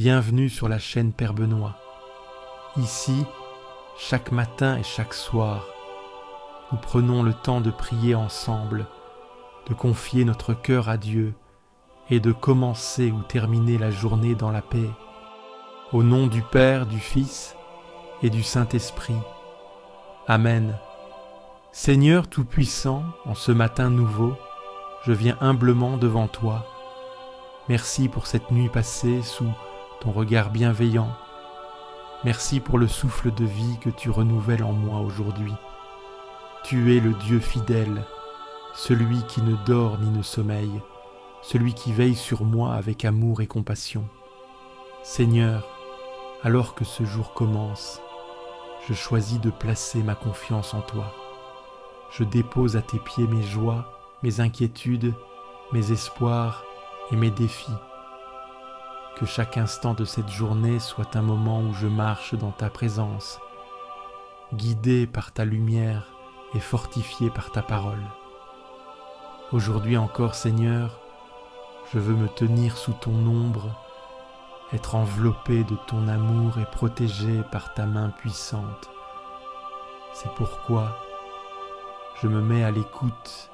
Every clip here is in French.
Bienvenue sur la chaîne Père Benoît. Ici, chaque matin et chaque soir, nous prenons le temps de prier ensemble, de confier notre cœur à Dieu et de commencer ou terminer la journée dans la paix. Au nom du Père, du Fils et du Saint-Esprit. Amen. Seigneur Tout-Puissant, en ce matin nouveau, je viens humblement devant toi. Merci pour cette nuit passée sous ton regard bienveillant. Merci pour le souffle de vie que tu renouvelles en moi aujourd'hui. Tu es le Dieu fidèle, celui qui ne dort ni ne sommeille, celui qui veille sur moi avec amour et compassion. Seigneur, alors que ce jour commence, je choisis de placer ma confiance en toi. Je dépose à tes pieds mes joies, mes inquiétudes, mes espoirs et mes défis. Que chaque instant de cette journée soit un moment où je marche dans ta présence, guidé par ta lumière et fortifié par ta parole. Aujourd'hui encore, Seigneur, je veux me tenir sous ton ombre, être enveloppé de ton amour et protégé par ta main puissante. C'est pourquoi je me mets à l'écoute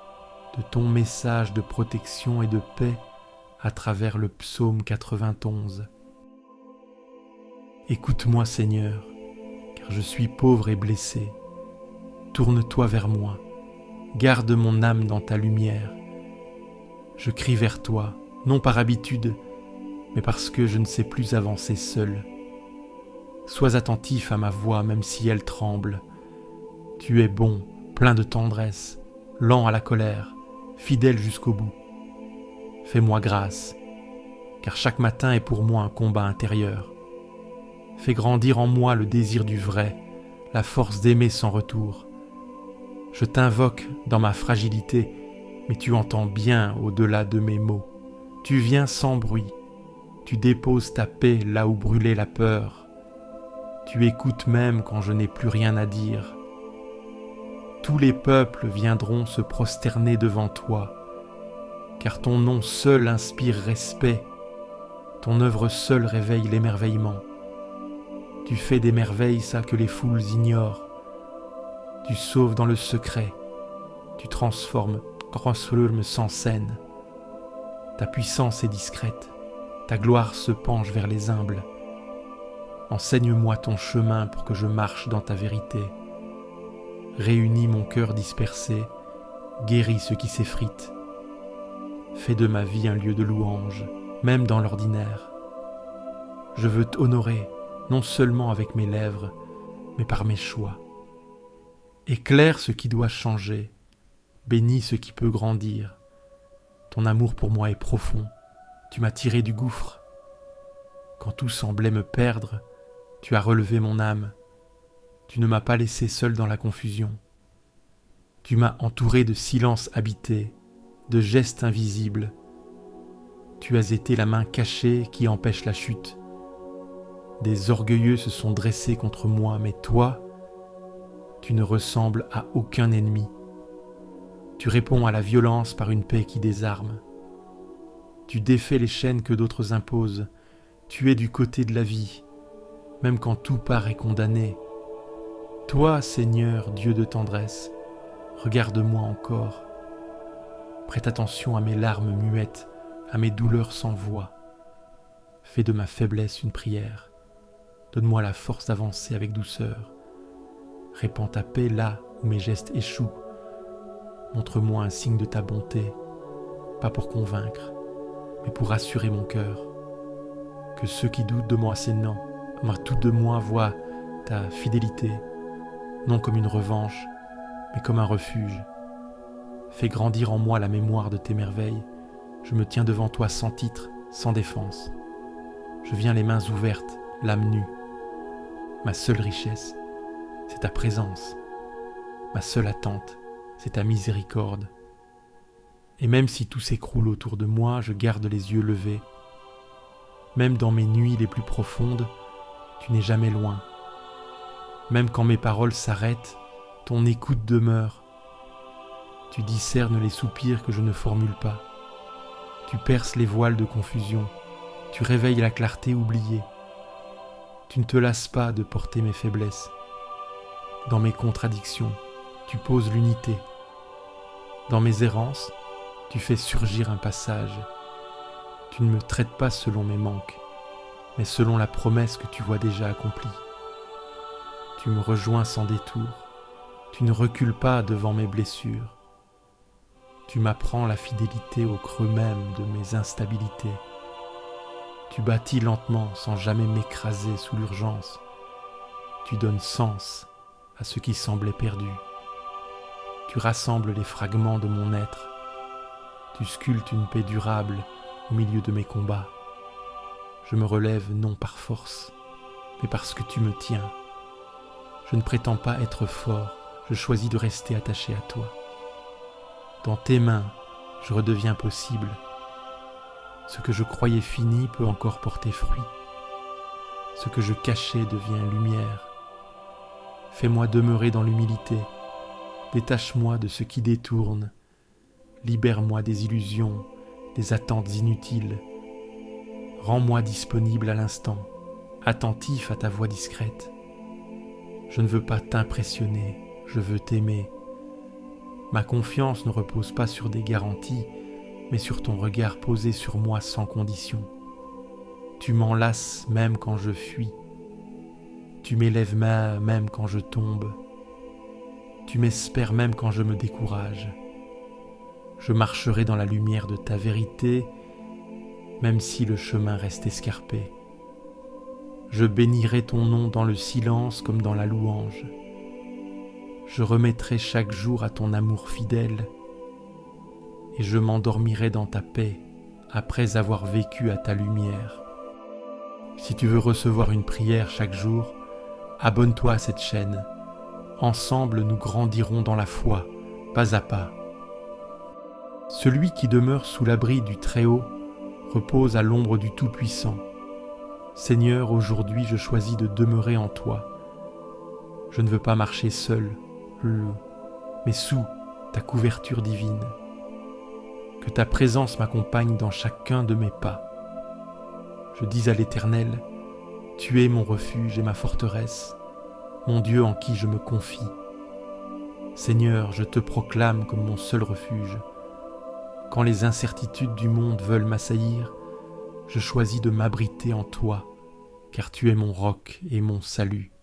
de ton message de protection et de paix à travers le psaume 91. Écoute-moi, Seigneur, car je suis pauvre et blessé. Tourne-toi vers moi, garde mon âme dans ta lumière. Je crie vers toi, non par habitude, mais parce que je ne sais plus avancer seul. Sois attentif à ma voix, même si elle tremble. Tu es bon, plein de tendresse, lent à la colère, fidèle jusqu'au bout. Fais-moi grâce, car chaque matin est pour moi un combat intérieur. Fais grandir en moi le désir du vrai, la force d'aimer sans retour. Je t'invoque dans ma fragilité, mais tu entends bien au-delà de mes mots. Tu viens sans bruit, tu déposes ta paix là où brûlait la peur. Tu écoutes même quand je n'ai plus rien à dire. Tous les peuples viendront se prosterner devant toi, car ton nom seul inspire respect, ton œuvre seule réveille l'émerveillement. Tu fais des merveilles ça que les foules ignorent. Tu sauves dans le secret, tu transformes sans scène. Ta puissance est discrète, ta gloire se penche vers les humbles. Enseigne-moi ton chemin pour que je marche dans ta vérité. Réunis mon cœur dispersé, guéris ce qui s'effrite. Fais de ma vie un lieu de louange, même dans l'ordinaire. Je veux t'honorer, non seulement avec mes lèvres, mais par mes choix. Éclaire ce qui doit changer, bénis ce qui peut grandir. Ton amour pour moi est profond, tu m'as tiré du gouffre. Quand tout semblait me perdre, tu as relevé mon âme. Tu ne m'as pas laissé seul dans la confusion. Tu m'as entouré de silence habité, de gestes invisibles. Tu as été la main cachée qui empêche la chute. Des orgueilleux se sont dressés contre moi, mais toi, tu ne ressembles à aucun ennemi. Tu réponds à la violence par une paix qui désarme. Tu défais les chaînes que d'autres imposent. Tu es du côté de la vie, même quand tout paraît condamné. Toi, Seigneur, Dieu de tendresse, regarde-moi encore. Prête attention à mes larmes muettes, à mes douleurs sans voix. Fais de ma faiblesse une prière. Donne-moi la force d'avancer avec douceur. Répands ta paix là où mes gestes échouent. Montre-moi un signe de ta bonté, pas pour convaincre, mais pour rassurer mon cœur. Que ceux qui doutent de moi s'énant, tout de moi voient ta fidélité, non comme une revanche, mais comme un refuge. Fais grandir en moi la mémoire de tes merveilles. Je me tiens devant toi sans titre, sans défense. Je viens les mains ouvertes, l'âme nue. Ma seule richesse, c'est ta présence. Ma seule attente, c'est ta miséricorde. Et même si tout s'écroule autour de moi, je garde les yeux levés. Même dans mes nuits les plus profondes, tu n'es jamais loin. Même quand mes paroles s'arrêtent, ton écoute demeure. Tu discernes les soupirs que je ne formule pas. Tu perces les voiles de confusion. Tu réveilles la clarté oubliée. Tu ne te lasses pas de porter mes faiblesses. Dans mes contradictions, tu poses l'unité. Dans mes errances, tu fais surgir un passage. Tu ne me traites pas selon mes manques, mais selon la promesse que tu vois déjà accomplie. Tu me rejoins sans détour. Tu ne recules pas devant mes blessures. Tu m'apprends la fidélité au creux même de mes instabilités. Tu bâtis lentement sans jamais m'écraser sous l'urgence. Tu donnes sens à ce qui semblait perdu. Tu rassembles les fragments de mon être. Tu sculptes une paix durable au milieu de mes combats. Je me relève non par force, mais parce que tu me tiens. Je ne prétends pas être fort, je choisis de rester attaché à toi. Dans tes mains, je redeviens possible. Ce que je croyais fini peut encore porter fruit. Ce que je cachais devient lumière. Fais-moi demeurer dans l'humilité. Détache-moi de ce qui détourne. Libère-moi des illusions, des attentes inutiles. Rends-moi disponible à l'instant, attentif à ta voix discrète. Je ne veux pas t'impressionner, je veux t'aimer. Ma confiance ne repose pas sur des garanties, mais sur ton regard posé sur moi sans condition. Tu m'enlaces même quand je fuis. Tu m'élèves même quand je tombe. Tu m'espères même quand je me décourage. Je marcherai dans la lumière de ta vérité, même si le chemin reste escarpé. Je bénirai ton nom dans le silence comme dans la louange. Je remettrai chaque jour à ton amour fidèle, et je m'endormirai dans ta paix après avoir vécu à ta lumière. Si tu veux recevoir une prière chaque jour, abonne-toi à cette chaîne. Ensemble, nous grandirons dans la foi, pas à pas. Celui qui demeure sous l'abri du Très-Haut repose à l'ombre du Tout-Puissant. Seigneur, aujourd'hui je choisis de demeurer en toi. Je ne veux pas marcher seul, mais sous ta couverture divine. Que ta présence m'accompagne dans chacun de mes pas. Je dis à l'Éternel, tu es mon refuge et ma forteresse, mon Dieu en qui je me confie. Seigneur, je te proclame comme mon seul refuge. Quand les incertitudes du monde veulent m'assaillir, je choisis de m'abriter en toi, car tu es mon roc et mon salut.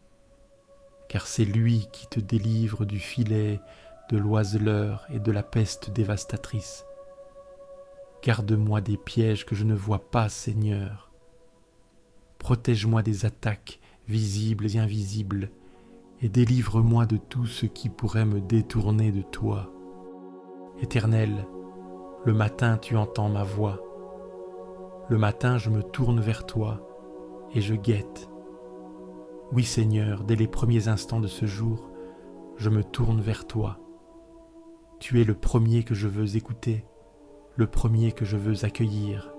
Car c'est lui qui te délivre du filet, de l'oiseleur et de la peste dévastatrice. Garde-moi des pièges que je ne vois pas, Seigneur. Protège-moi des attaques visibles et invisibles, et délivre-moi de tout ce qui pourrait me détourner de toi. Éternel, le matin tu entends ma voix. Le matin je me tourne vers toi et je guette. Oui Seigneur, dès les premiers instants de ce jour, je me tourne vers toi. Tu es le premier que je veux écouter, le premier que je veux accueillir.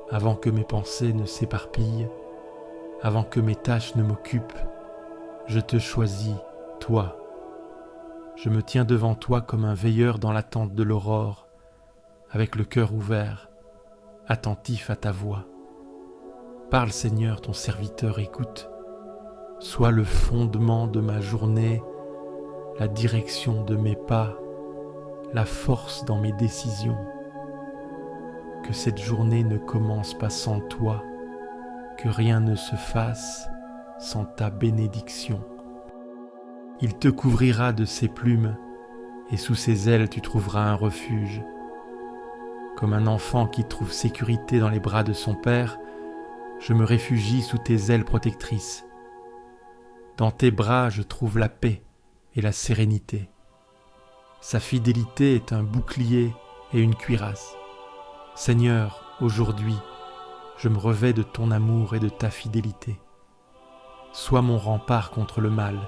Avant que mes pensées ne s'éparpillent, avant que mes tâches ne m'occupent, je te choisis, toi. Je me tiens devant toi comme un veilleur dans l'attente de l'aurore, avec le cœur ouvert, attentif à ta voix. Parle Seigneur, ton serviteur écoute. Sois le fondement de ma journée, la direction de mes pas, la force dans mes décisions. Que cette journée ne commence pas sans toi, que rien ne se fasse sans ta bénédiction. Il te couvrira de ses plumes, et sous ses ailes tu trouveras un refuge. Comme un enfant qui trouve sécurité dans les bras de son père, je me réfugie sous tes ailes protectrices. Dans tes bras je trouve la paix et la sérénité. Sa fidélité est un bouclier et une cuirasse. Seigneur, aujourd'hui, je me revêts de ton amour et de ta fidélité. Sois mon rempart contre le mal,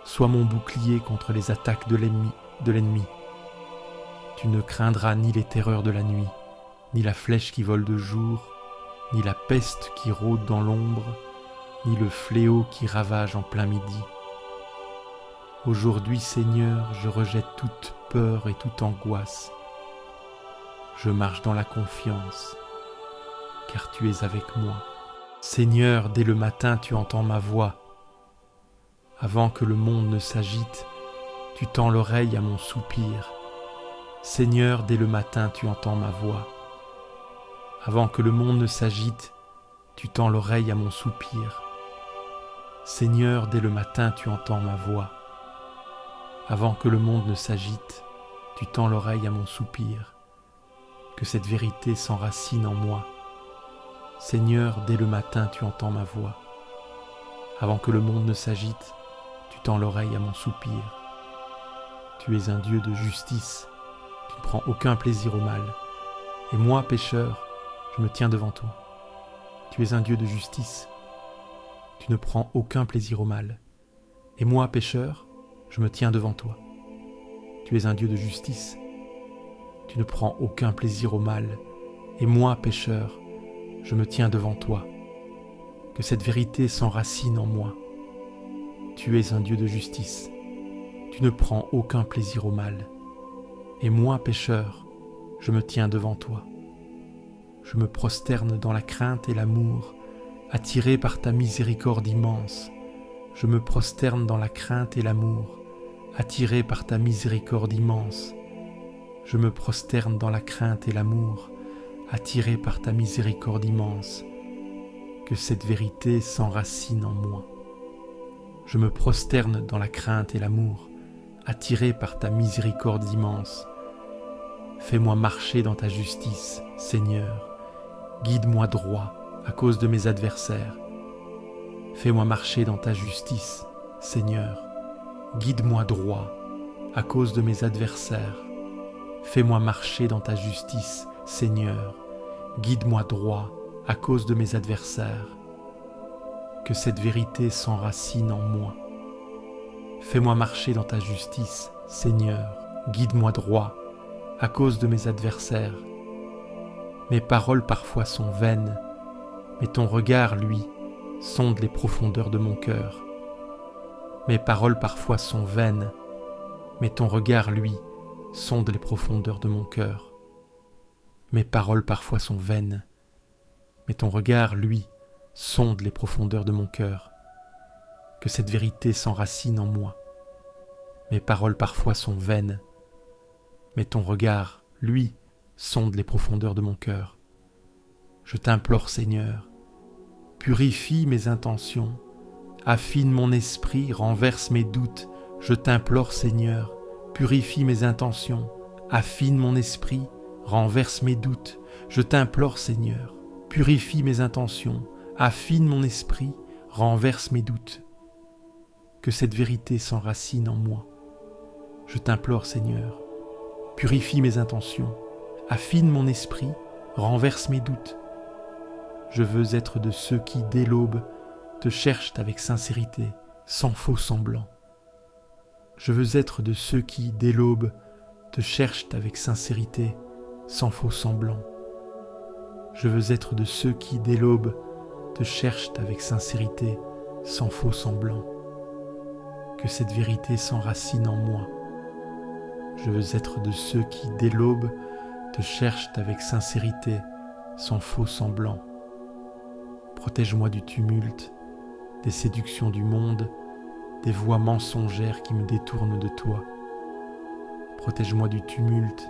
sois mon bouclier contre les attaques de l'ennemi. Tu ne craindras ni les terreurs de la nuit, ni la flèche qui vole de jour, ni la peste qui rôde dans l'ombre, ni le fléau qui ravage en plein midi. Aujourd'hui, Seigneur, je rejette toute peur et toute angoisse. Je marche dans la confiance, car tu es avec moi. Seigneur, dès le matin tu entends ma voix. Avant que le monde ne s'agite, tu tends l'oreille à mon soupir. Seigneur, dès le matin tu entends ma voix. Avant que le monde ne s'agite, tu tends l'oreille à mon soupir. Seigneur, dès le matin tu entends ma voix. Avant que le monde ne s'agite, tu tends l'oreille à mon soupir. Que cette vérité s'enracine en moi. Seigneur, dès le matin tu entends ma voix. Avant que le monde ne s'agite, tu tends l'oreille à mon soupir. Tu es un Dieu de justice, tu ne prends aucun plaisir au mal. Et moi, pécheur, je me tiens devant toi. Tu es un Dieu de justice, tu ne prends aucun plaisir au mal. Et moi, pécheur, je me tiens devant toi. Tu es un Dieu de justice, tu ne prends aucun plaisir au mal. Et moi, pécheur, je me tiens devant toi. Que cette vérité s'enracine en moi. Tu es un Dieu de justice, tu ne prends aucun plaisir au mal. Et moi, pécheur, je me tiens devant toi. Je me prosterne dans la crainte et l'amour, attiré par ta miséricorde immense. Je me prosterne dans la crainte et l'amour, attiré par ta miséricorde immense. Je me prosterne dans la crainte et l'amour, attiré par ta miséricorde immense. Que cette vérité s'enracine en moi. Je me prosterne dans la crainte et l'amour, attiré par ta miséricorde immense. Fais-moi marcher dans ta justice, Seigneur. Guide-moi droit à cause de mes adversaires. Fais-moi marcher dans ta justice, Seigneur. Guide-moi droit à cause de mes adversaires. Fais-moi marcher dans ta justice, Seigneur. Guide-moi droit à cause de mes adversaires. Que cette vérité s'enracine en moi. Fais-moi marcher dans ta justice, Seigneur. Guide-moi droit à cause de mes adversaires. Mes paroles parfois sont vaines, mais ton regard, lui, sonde les profondeurs de mon cœur. Mes paroles parfois sont vaines, mais ton regard, lui, sonde les profondeurs de mon cœur. Mes paroles parfois sont vaines, mais ton regard, lui, sonde les profondeurs de mon cœur. Que cette vérité s'enracine en moi. Mes paroles parfois sont vaines, mais ton regard, lui, sonde les profondeurs de mon cœur. Je t'implore, Seigneur, purifie mes intentions, affine mon esprit, renverse mes doutes. Je t'implore, Seigneur, purifie mes intentions, affine mon esprit, renverse mes doutes. Je t'implore, Seigneur, purifie mes intentions, affine mon esprit, renverse mes doutes. Que cette vérité s'enracine en moi. Je t'implore, Seigneur, purifie mes intentions, affine mon esprit, renverse mes doutes. Je veux être de ceux qui, dès l'aube, te cherchent avec sincérité, sans faux semblant. Je veux être de ceux qui, dès l'aube, te cherchent avec sincérité, sans faux semblant. Je veux être de ceux qui, dès l'aube, te cherchent avec sincérité, sans faux semblant. Que cette vérité s'enracine en moi. Je veux être de ceux qui, dès l'aube, te cherchent avec sincérité, sans faux semblant. Protège-moi du tumulte, des séductions du monde, des voix mensongères qui me détournent de toi. Protège-moi du tumulte,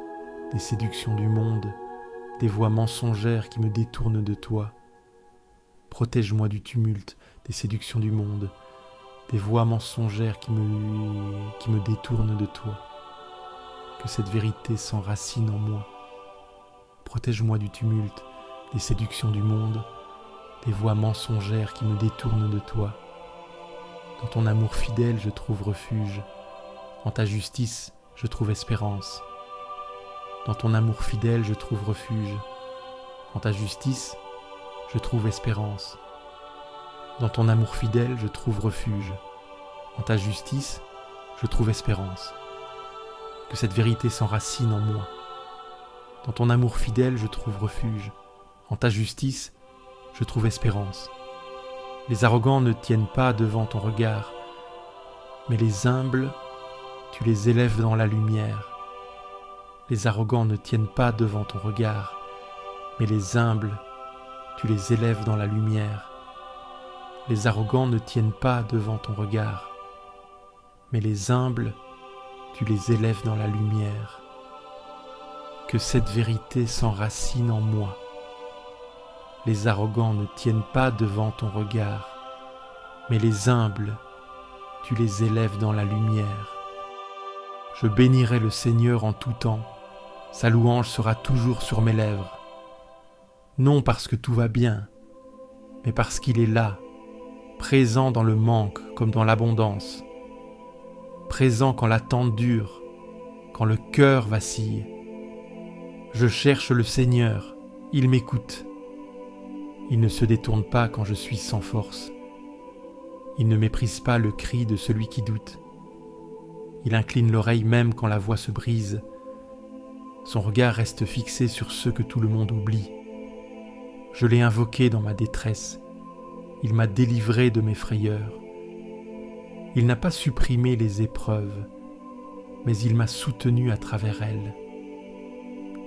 des séductions du monde, des voix mensongères qui me détournent de toi. Protège-moi du tumulte, des séductions du monde, des voix mensongères qui me détournent de toi. Que cette vérité s'enracine en moi. Protège-moi du tumulte, des séductions du monde, des voix mensongères qui me détournent de toi. Dans ton amour fidèle, je trouve refuge. En ta justice, je trouve espérance. Dans ton amour fidèle, je trouve refuge. En ta justice, je trouve espérance. Dans ton amour fidèle, je trouve refuge. En ta justice, je trouve espérance. Que cette vérité s'enracine en moi. Dans ton amour fidèle, je trouve refuge. En ta justice, je trouve espérance. Les arrogants ne tiennent pas devant ton regard, mais les humbles, tu les élèves dans la lumière. Les arrogants ne tiennent pas devant ton regard, mais les humbles, tu les élèves dans la lumière. Les arrogants ne tiennent pas devant ton regard, mais les humbles, tu les élèves dans la lumière. Que cette vérité s'enracine en moi. Les arrogants ne tiennent pas devant ton regard, mais les humbles, tu les élèves dans la lumière. Je bénirai le Seigneur en tout temps, sa louange sera toujours sur mes lèvres. Non parce que tout va bien, mais parce qu'il est là, présent dans le manque comme dans l'abondance, présent quand l'attente dure, quand le cœur vacille. Je cherche le Seigneur, il m'écoute. Il ne se détourne pas quand je suis sans force. Il ne méprise pas le cri de celui qui doute. Il incline l'oreille même quand la voix se brise. Son regard reste fixé sur ceux que tout le monde oublie. Je l'ai invoqué dans ma détresse. Il m'a délivré de mes frayeurs. Il n'a pas supprimé les épreuves, mais il m'a soutenu à travers elles.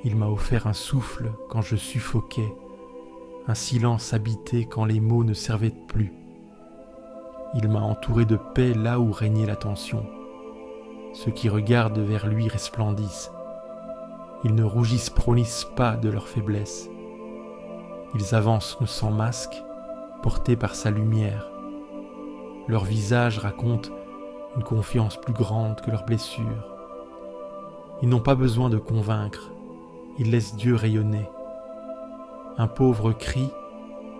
Il m'a offert un souffle quand je suffoquais, un silence habité quand les mots ne servaient plus. Il m'a entouré de paix là où régnait la tension. Ceux qui regardent vers lui resplendissent. Ils ne rougissent pas de leur faiblesse. Ils avancent sans masque, portés par sa lumière. Leur visage raconte une confiance plus grande que leurs blessures. Ils n'ont pas besoin de convaincre, ils laissent Dieu rayonner. Un pauvre crie,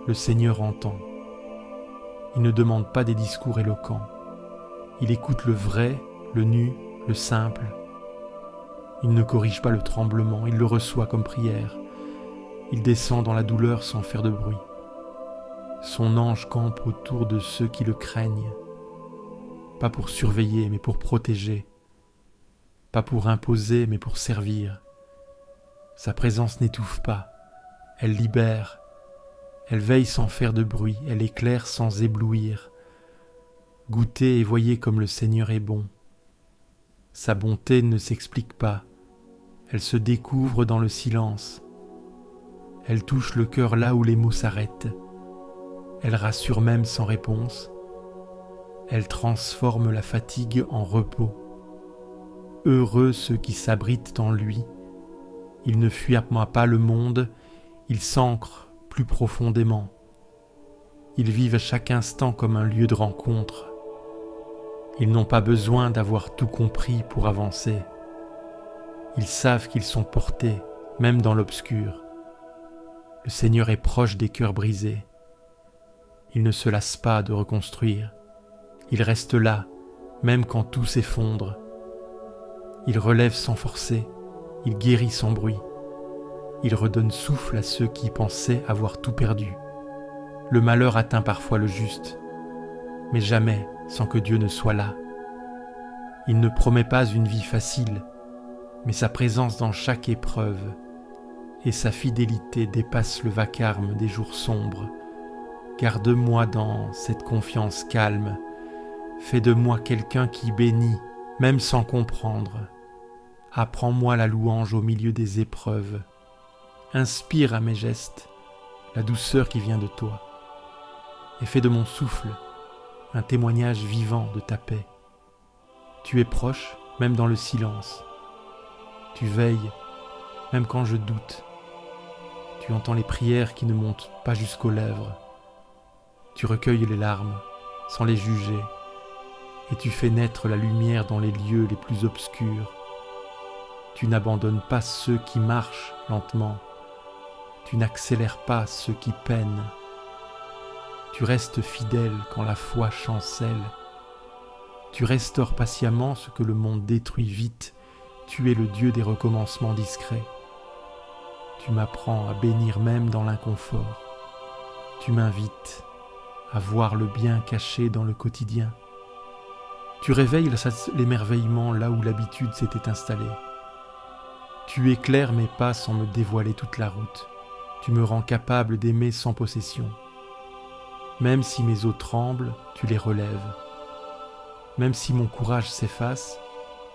le Seigneur entend. Il ne demande pas des discours éloquents. Il écoute le vrai, le nu, le simple. Il ne corrige pas le tremblement, il le reçoit comme prière. Il descend dans la douleur sans faire de bruit. Son ange campe autour de ceux qui le craignent. Pas pour surveiller, mais pour protéger. Pas pour imposer, mais pour servir. Sa présence n'étouffe pas. Elle libère. Elle veille sans faire de bruit. Elle éclaire sans éblouir. Goûtez et voyez comme le Seigneur est bon. Sa bonté ne s'explique pas. Elle se découvre dans le silence. Elle touche le cœur là où les mots s'arrêtent. Elle rassure même sans réponse. Elle transforme la fatigue en repos. Heureux ceux qui s'abritent en lui. Ils ne fuient pas le monde, ils s'ancrent plus profondément. Ils vivent à chaque instant comme un lieu de rencontre. Ils n'ont pas besoin d'avoir tout compris pour avancer. Ils savent qu'ils sont portés, même dans l'obscur. Le Seigneur est proche des cœurs brisés. Il ne se lasse pas de reconstruire. Il reste là, même quand tout s'effondre. Il relève sans forcer, il guérit sans bruit. Il redonne souffle à ceux qui pensaient avoir tout perdu. Le malheur atteint parfois le juste, mais jamais sans que Dieu ne soit là. Il ne promet pas une vie facile, mais sa présence dans chaque épreuve et sa fidélité dépasse le vacarme des jours sombres. Garde-moi dans cette confiance calme. Fais de moi quelqu'un qui bénit, même sans comprendre. Apprends-moi la louange au milieu des épreuves. Inspire à mes gestes la douceur qui vient de toi. Et fais de mon souffle un témoignage vivant de ta paix. Tu es proche, même dans le silence. Tu veilles, même quand je doute. Tu entends les prières qui ne montent pas jusqu'aux lèvres. Tu recueilles les larmes sans les juger. Et tu fais naître la lumière dans les lieux les plus obscurs. Tu n'abandonnes pas ceux qui marchent lentement. Tu n'accélères pas ceux qui peinent. Tu restes fidèle quand la foi chancelle. Tu restaures patiemment ce que le monde détruit vite. Tu es le Dieu des recommencements discrets. Tu m'apprends à bénir même dans l'inconfort. Tu m'invites à voir le bien caché dans le quotidien. Tu réveilles l'émerveillement là où l'habitude s'était installée. Tu éclaires mes pas sans me dévoiler toute la route. Tu me rends capable d'aimer sans possession. Même si mes os tremblent, tu les relèves. Même si mon courage s'efface,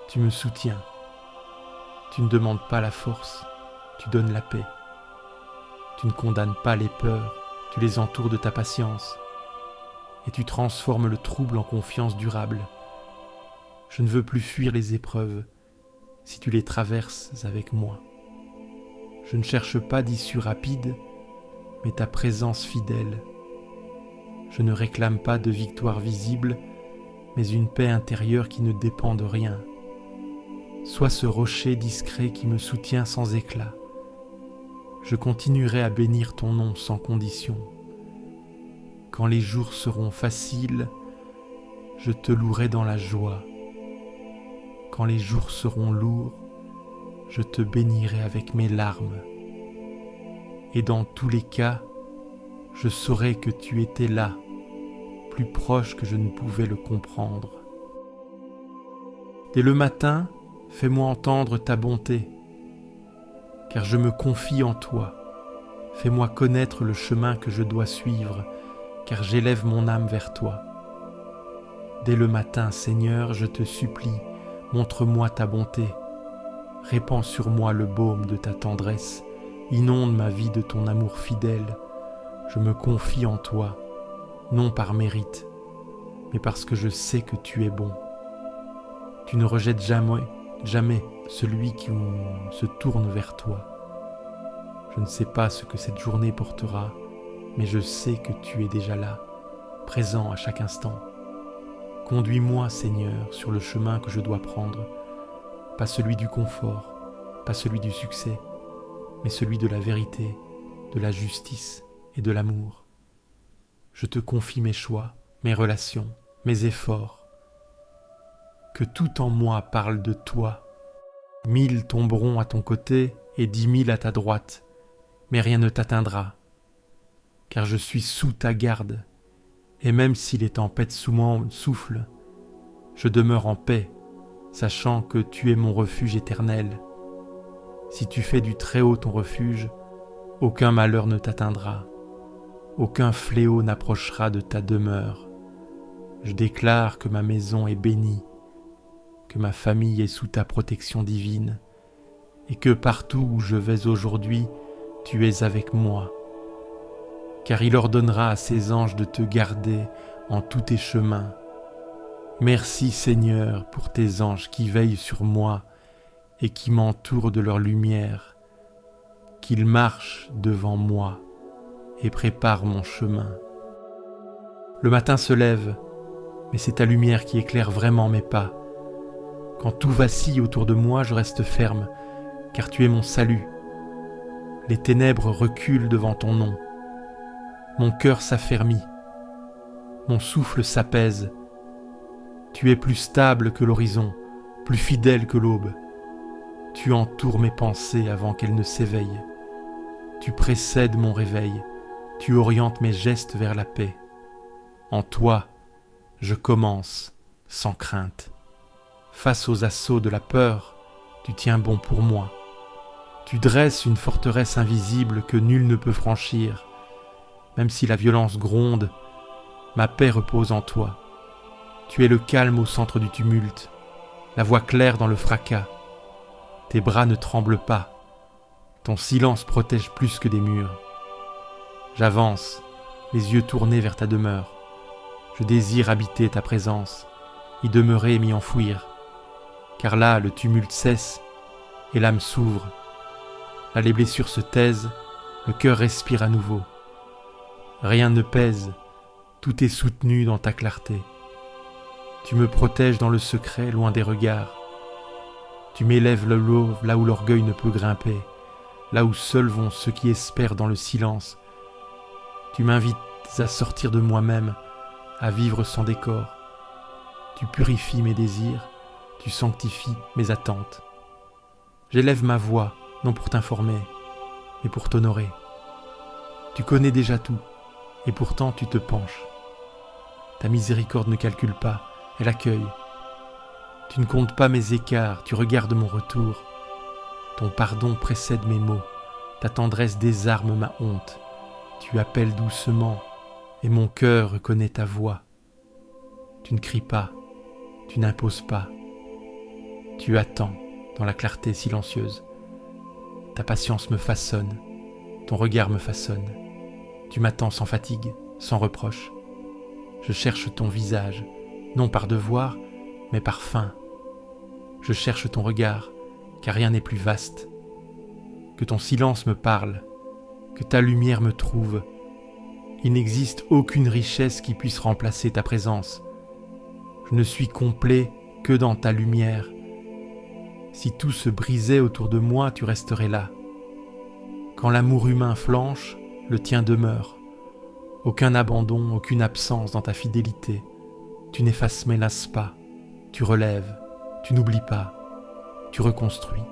tu me soutiens. Tu ne demandes pas la force, tu donnes la paix. Tu ne condamnes pas les peurs, Tu les entoures de ta patience et tu transformes le trouble en confiance durable. Je ne veux plus fuir les épreuves si tu les traverses avec moi. Je ne cherche pas d'issue rapide, mais ta présence fidèle. Je ne réclame pas de victoire visible, mais une paix intérieure qui ne dépend de rien. Sois ce rocher discret qui me soutient sans éclat. Je continuerai à bénir ton nom sans condition. Quand les jours seront faciles, je te louerai dans la joie. Quand les jours seront lourds, je te bénirai avec mes larmes. Et dans tous les cas, je saurai que tu étais là, plus proche que je ne pouvais le comprendre. Dès le matin, fais-moi entendre ta bonté, car je me confie en toi. Fais-moi connaître le chemin que je dois suivre, car j'élève mon âme vers toi. Dès le matin, Seigneur, je te supplie, montre-moi ta bonté. Répands sur moi le baume de ta tendresse, inonde ma vie de ton amour fidèle. Je me confie en toi, non par mérite, mais parce que je sais que tu es bon. Tu ne rejettes jamais celui qui se tourne vers toi. Je ne sais pas ce que cette journée portera, mais je sais que tu es déjà là, présent à chaque instant. Conduis-moi, Seigneur, sur le chemin que je dois prendre, pas celui du confort, pas celui du succès, mais celui de la vérité, de la justice et de l'amour. Je te confie mes choix, mes relations, mes efforts. Que tout en moi parle de toi. 1000 tomberont à ton côté et 10 000 à ta droite, mais rien ne t'atteindra, car je suis sous ta garde, et même si les tempêtes sous moi soufflent, je demeure en paix, sachant que tu es mon refuge éternel. Si tu fais du Très-Haut ton refuge, aucun malheur ne t'atteindra, aucun fléau n'approchera de ta demeure. Je déclare que ma maison est bénie, que ma famille est sous ta protection divine, et que partout où je vais aujourd'hui, tu es avec moi. Car il ordonnera à ses anges de te garder en tous tes chemins. Merci Seigneur pour tes anges qui veillent sur moi et qui m'entourent de leur lumière, qu'ils marchent devant moi et préparent mon chemin. Le matin se lève, mais c'est ta lumière qui éclaire vraiment mes pas. Quand tout vacille autour de moi, je reste ferme, car tu es mon salut. Les ténèbres reculent devant ton nom. Mon cœur s'affermit, mon souffle s'apaise. Tu es plus stable que l'horizon, plus fidèle que l'aube. Tu entoures mes pensées avant qu'elles ne s'éveillent. Tu précèdes mon réveil, tu orientes mes gestes vers la paix. En toi, je commence sans crainte. Face aux assauts de la peur, tu tiens bon pour moi. Tu dresses une forteresse invisible que nul ne peut franchir. Même si la violence gronde, ma paix repose en toi. Tu es le calme au centre du tumulte, la voix claire dans le fracas. Tes bras ne tremblent pas, ton silence protège plus que des murs. J'avance, les yeux tournés vers ta demeure. Je désire habiter ta présence, y demeurer et m'y enfouir. Car là, le tumulte cesse et l'âme s'ouvre. Là, les blessures se taisent, le cœur respire à nouveau. Rien ne pèse, tout est soutenu dans ta clarté. Tu me protèges dans le secret, loin des regards. Tu m'élèves là où l'orgueil ne peut grimper, là où seuls vont ceux qui espèrent dans le silence. Tu m'invites à sortir de moi-même, à vivre sans décor. Tu purifies mes désirs, tu sanctifies mes attentes. J'élève ma voix, non pour t'informer, mais pour t'honorer. Tu connais déjà tout, et pourtant tu te penches. Ta miséricorde ne calcule pas, elle accueille. Tu ne comptes pas mes écarts, tu regardes mon retour. Ton pardon précède mes mots, ta tendresse désarme ma honte. Tu appelles doucement, et mon cœur reconnaît ta voix. Tu ne cries pas, tu n'imposes pas. Tu attends dans la clarté silencieuse. Ta patience me façonne, ton regard me façonne. Tu m'attends sans fatigue, sans reproche. Je cherche ton visage, non par devoir, mais par faim. Je cherche ton regard, car rien n'est plus vaste. Que ton silence me parle, que ta lumière me trouve. Il n'existe aucune richesse qui puisse remplacer ta présence. Je ne suis complet que dans ta lumière. Si tout se brisait autour de moi, tu resterais là. Quand l'amour humain flanche, le tien demeure. Aucun abandon, aucune absence dans ta fidélité. Tu n'effaces, ménaces pas. Tu relèves, tu n'oublies pas. Tu reconstruis.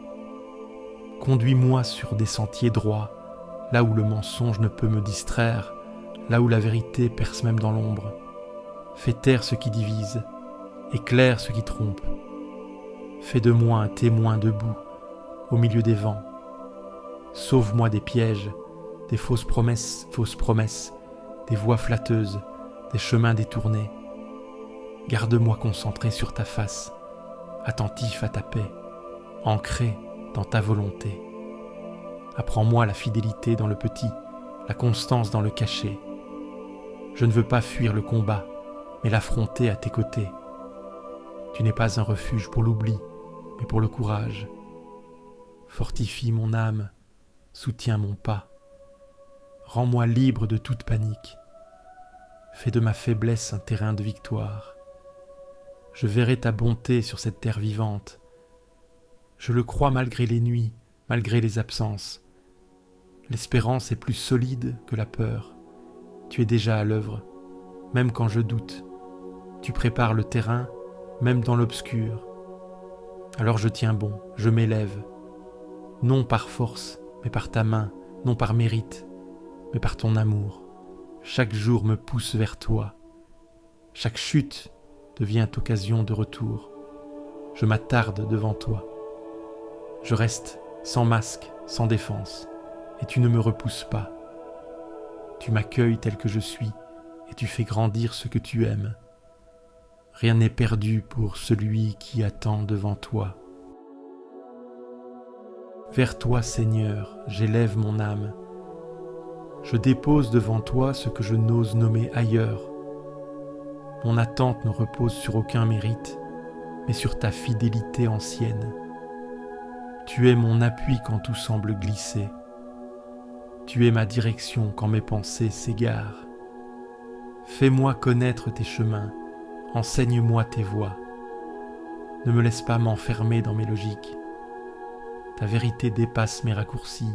Conduis-moi sur des sentiers droits, là où le mensonge ne peut me distraire, là où la vérité perce même dans l'ombre. Fais taire ce qui divise, éclaire ce qui trompe. Fais de moi un témoin debout, au milieu des vents. Sauve-moi des pièges, des fausses promesses, des voies flatteuses, des chemins détournés. Garde-moi concentré sur ta face, attentif à ta paix, ancré dans ta volonté. Apprends-moi la fidélité dans le petit, la constance dans le caché. Je ne veux pas fuir le combat, mais l'affronter à tes côtés. Tu n'es pas un refuge pour l'oubli, mais pour le courage. Fortifie mon âme, soutiens mon pas. Rends-moi libre de toute panique. Fais de ma faiblesse un terrain de victoire. Je verrai ta bonté sur cette terre vivante. Je le crois malgré les nuits, malgré les absences. L'espérance est plus solide que la peur. Tu es déjà à l'œuvre, même quand je doute. Tu prépares le terrain, même dans l'obscur. Alors je tiens bon, je m'élève, non par force, mais par ta main, non par mérite, mais par ton amour. Chaque jour me pousse vers toi. Chaque chute devient occasion de retour. Je m'attarde devant toi. Je reste sans masque, sans défense, et tu ne me repousses pas. Tu m'accueilles tel que je suis, et tu fais grandir ce que tu aimes. Rien n'est perdu pour celui qui attend devant toi. Vers toi, Seigneur, j'élève mon âme. Je dépose devant toi ce que je n'ose nommer ailleurs. Mon attente ne repose sur aucun mérite, mais sur ta fidélité ancienne. Tu es mon appui quand tout semble glisser. Tu es ma direction quand mes pensées s'égarent. Fais-moi connaître tes chemins, enseigne-moi tes voies. Ne me laisse pas m'enfermer dans mes logiques. Ta vérité dépasse mes raccourcis,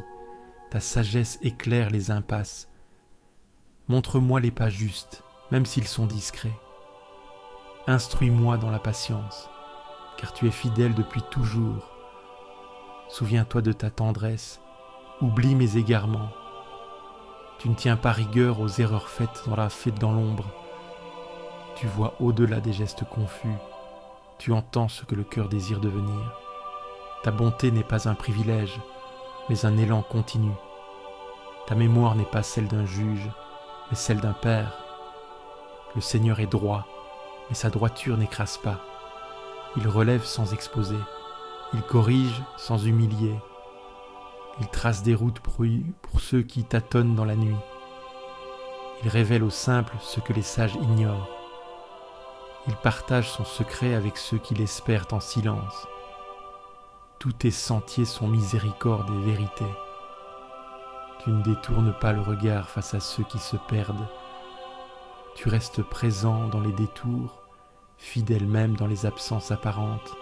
ta sagesse éclaire les impasses. Montre-moi les pas justes, même s'ils sont discrets. Instruis-moi dans la patience, car tu es fidèle depuis toujours. Souviens-toi de ta tendresse, oublie mes égarements. Tu ne tiens pas rigueur aux erreurs faites dans l'ombre. Tu vois au-delà des gestes confus, tu entends ce que le cœur désire devenir. Ta bonté n'est pas un privilège, mais un élan continu. Ta mémoire n'est pas celle d'un juge, mais celle d'un père. Le Seigneur est droit, mais sa droiture n'écrase pas. Il relève sans exposer, il corrige sans humilier. Il trace des routes pour ceux qui tâtonnent dans la nuit. Il révèle aux simples ce que les sages ignorent. Il partage son secret avec ceux qui l'espèrent en silence. Tous tes sentiers sont miséricorde et vérité. Tu ne détournes pas le regard face à ceux qui se perdent. Tu restes présent dans les détours, fidèle même dans les absences apparentes.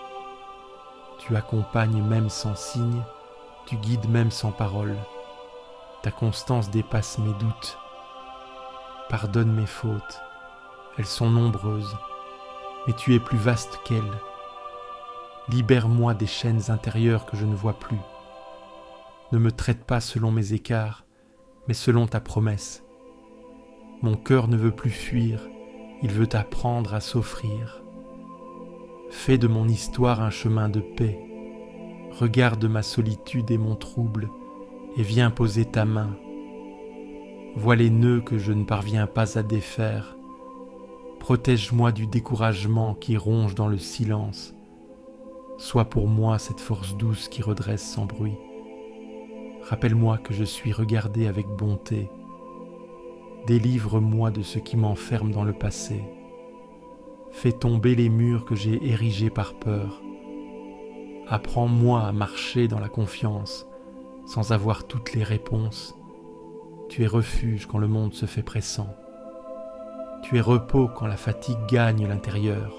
Tu accompagnes même sans signe, tu guides même sans parole. Ta constance dépasse mes doutes. Pardonne mes fautes, elles sont nombreuses, mais tu es plus vaste qu'elles. Libère-moi des chaînes intérieures que je ne vois plus. Ne me traite pas selon mes écarts, mais selon ta promesse. Mon cœur ne veut plus fuir, il veut apprendre à s'offrir. Fais de mon histoire un chemin de paix. Regarde ma solitude et mon trouble, et viens poser ta main. Vois les nœuds que je ne parviens pas à défaire. Protège-moi du découragement qui ronge dans le silence. Sois pour moi cette force douce qui redresse sans bruit. Rappelle-moi que je suis regardé avec bonté. Délivre-moi de ce qui m'enferme dans le passé. Fais tomber les murs que j'ai érigés par peur. Apprends-moi à marcher dans la confiance, sans avoir toutes les réponses. Tu es refuge quand le monde se fait pressant. Tu es repos quand la fatigue gagne l'intérieur.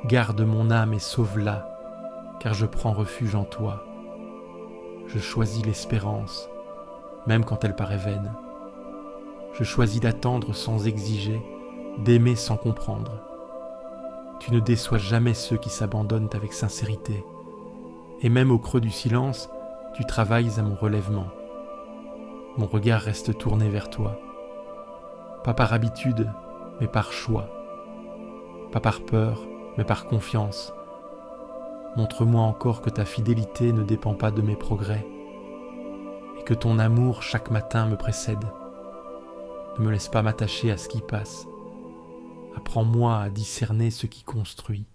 Garde mon âme et sauve-la, car je prends refuge en toi. Je choisis l'espérance, même quand elle paraît vaine. Je choisis d'attendre sans exiger, d'aimer sans comprendre. Tu ne déçois jamais ceux qui s'abandonnent avec sincérité. Et même au creux du silence, tu travailles à mon relèvement. Mon regard reste tourné vers toi. Pas par habitude, mais par choix. Pas par peur, mais par confiance. Montre-moi encore que ta fidélité ne dépend pas de mes progrès et que ton amour chaque matin me précède. Ne me laisse pas m'attacher à ce qui passe. Apprends-moi à discerner ce qui construit.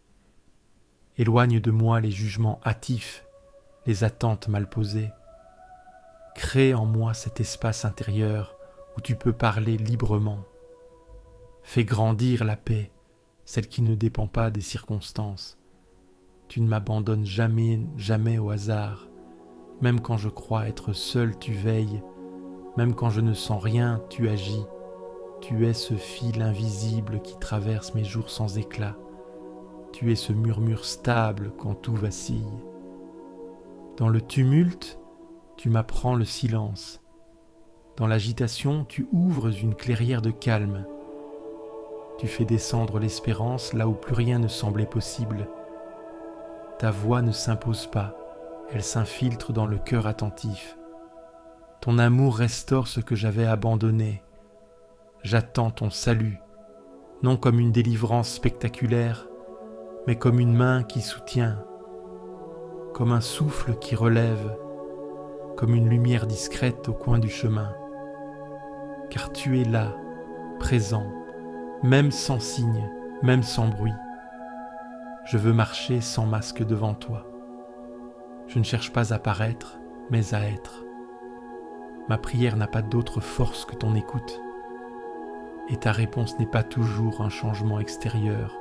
Éloigne de moi les jugements hâtifs, les attentes mal posées. Crée en moi cet espace intérieur où tu peux parler librement. Fais grandir la paix, celle qui ne dépend pas des circonstances. Tu ne m'abandonnes jamais, jamais au hasard. Même quand je crois être seul, tu veilles. Même quand je ne sens rien, tu agis. Tu es ce fil invisible qui traverse mes jours sans éclat. Tu es ce murmure stable quand tout vacille. Dans le tumulte, tu m'apprends le silence. Dans l'agitation, tu ouvres une clairière de calme. Tu fais descendre l'espérance là où plus rien ne semblait possible. Ta voix ne s'impose pas, elle s'infiltre dans le cœur attentif. Ton amour restaure ce que j'avais abandonné. J'attends ton salut, non comme une délivrance spectaculaire, mais comme une main qui soutient, comme un souffle qui relève, comme une lumière discrète au coin du chemin. Car tu es là, présent, même sans signe, même sans bruit. Je veux marcher sans masque devant toi. Je ne cherche pas à paraître, mais à être. Ma prière n'a pas d'autre force que ton écoute. Et ta réponse n'est pas toujours un changement extérieur,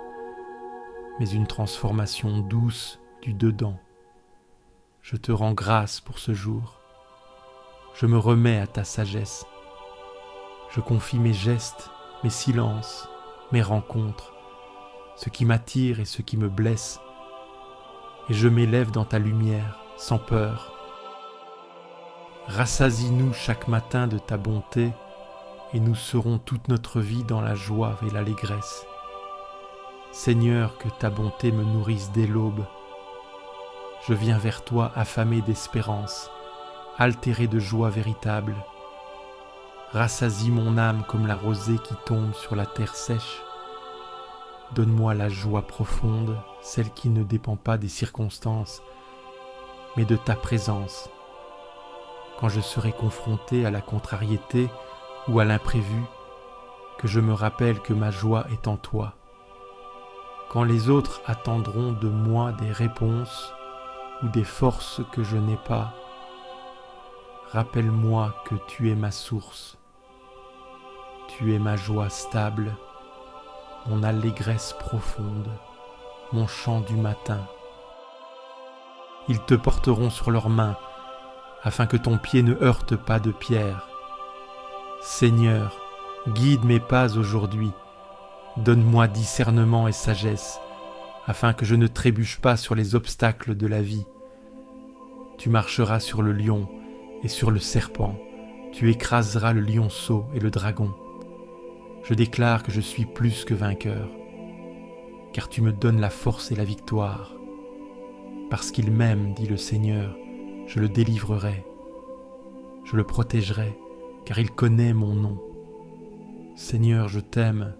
mais une transformation douce du dedans. Je te rends grâce pour ce jour. Je me remets à ta sagesse. Je confie mes gestes, mes silences, mes rencontres, ce qui m'attire et ce qui me blesse, et je m'élève dans ta lumière, sans peur. Rassasie-nous chaque matin de ta bonté, et nous serons toute notre vie dans la joie et l'allégresse. Seigneur, que ta bonté me nourrisse dès l'aube. Je viens vers toi affamé d'espérance, altéré de joie véritable. Rassasie mon âme comme la rosée qui tombe sur la terre sèche. Donne-moi la joie profonde, celle qui ne dépend pas des circonstances, mais de ta présence. Quand je serai confronté à la contrariété ou à l'imprévu, que je me rappelle que ma joie est en toi. Quand les autres attendront de moi des réponses ou des forces que je n'ai pas, rappelle-moi que tu es ma source. Tu es ma joie stable, mon allégresse profonde, mon chant du matin. Ils te porteront sur leurs mains, afin que ton pied ne heurte pas de pierre. Seigneur, guide mes pas aujourd'hui, donne-moi discernement et sagesse, afin que je ne trébuche pas sur les obstacles de la vie. Tu marcheras sur le lion et sur le serpent, tu écraseras le lionceau et le dragon. Je déclare que je suis plus que vainqueur, car tu me donnes la force et la victoire. Parce qu'il m'aime, dit le Seigneur, je le délivrerai, je le protégerai, car il connaît mon nom. Seigneur, je t'aime,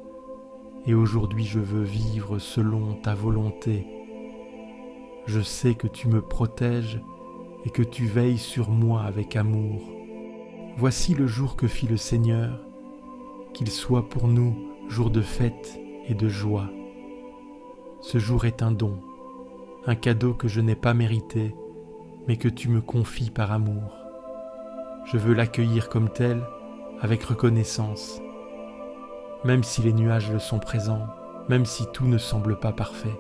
et aujourd'hui je veux vivre selon ta volonté. Je sais que tu me protèges et que tu veilles sur moi avec amour. Voici le jour que fit le Seigneur, qu'il soit pour nous jour de fête et de joie. Ce jour est un don, un cadeau que je n'ai pas mérité, mais que tu me confies par amour. Je veux l'accueillir comme tel, avec reconnaissance, même si les nuages le sont présents, même si tout ne semble pas parfait.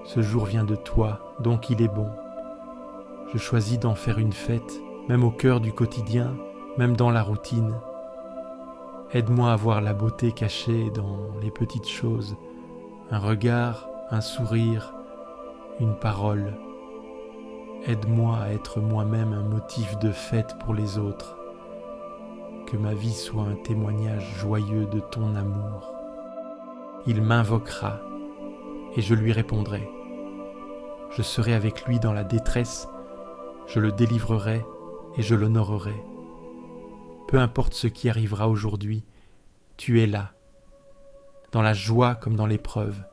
Ce jour vient de toi, donc il est bon. Je choisis d'en faire une fête, même au cœur du quotidien, même dans la routine. Aide-moi à voir la beauté cachée dans les petites choses, un regard, un sourire, une parole. Aide-moi à être moi-même un motif de fête pour les autres. Que ma vie soit un témoignage joyeux de ton amour. Il m'invoquera et je lui répondrai. Je serai avec lui dans la détresse, je le délivrerai et je l'honorerai. Peu importe ce qui arrivera aujourd'hui, tu es là. Dans la joie comme dans l'épreuve,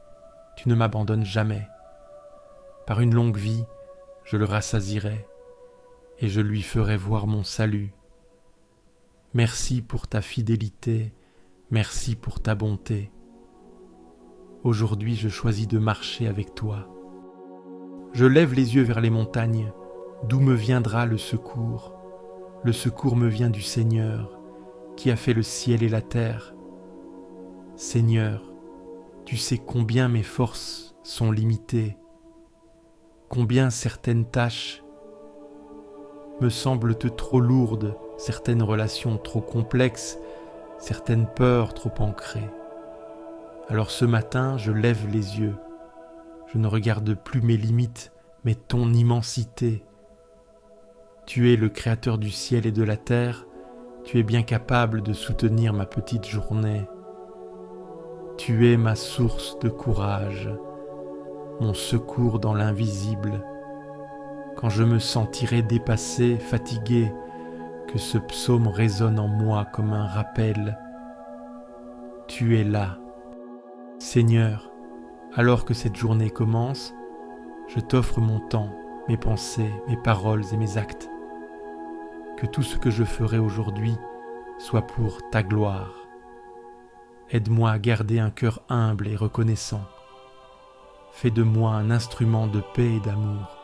tu ne m'abandonnes jamais. Par une longue vie, je le rassasierai et je lui ferai voir mon salut. Merci pour ta fidélité, merci pour ta bonté. Aujourd'hui, je choisis de marcher avec toi. Je lève les yeux vers les montagnes, d'où me viendra le secours. Le secours me vient du Seigneur, qui a fait le ciel et la terre. Seigneur, tu sais combien mes forces sont limitées, combien certaines tâches me semblent trop lourdes, certaines relations trop complexes, certaines peurs trop ancrées. Alors ce matin, je lève les yeux. Je ne regarde plus mes limites, mais ton immensité. Tu es le créateur du ciel et de la terre. Tu es bien capable de soutenir ma petite journée. Tu es ma source de courage, mon secours dans l'invisible. Quand je me sentirai dépassé, fatigué, que ce psaume résonne en moi comme un rappel. Tu es là. Seigneur, alors que cette journée commence, je t'offre mon temps, mes pensées, mes paroles et mes actes. Que tout ce que je ferai aujourd'hui soit pour ta gloire. Aide-moi à garder un cœur humble et reconnaissant. Fais de moi un instrument de paix et d'amour.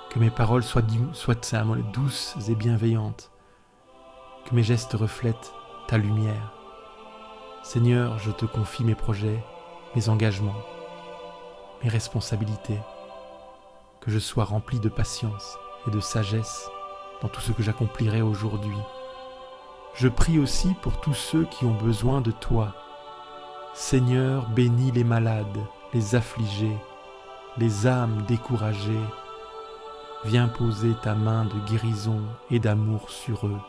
Que mes paroles soient douces et bienveillantes. Que mes gestes reflètent ta lumière. Seigneur, je te confie mes projets, mes engagements, mes responsabilités. Que je sois rempli de patience et de sagesse dans tout ce que j'accomplirai aujourd'hui. Je prie aussi pour tous ceux qui ont besoin de toi. Seigneur, bénis les malades, les affligés, les âmes découragées. Viens poser ta main de guérison et d'amour sur eux.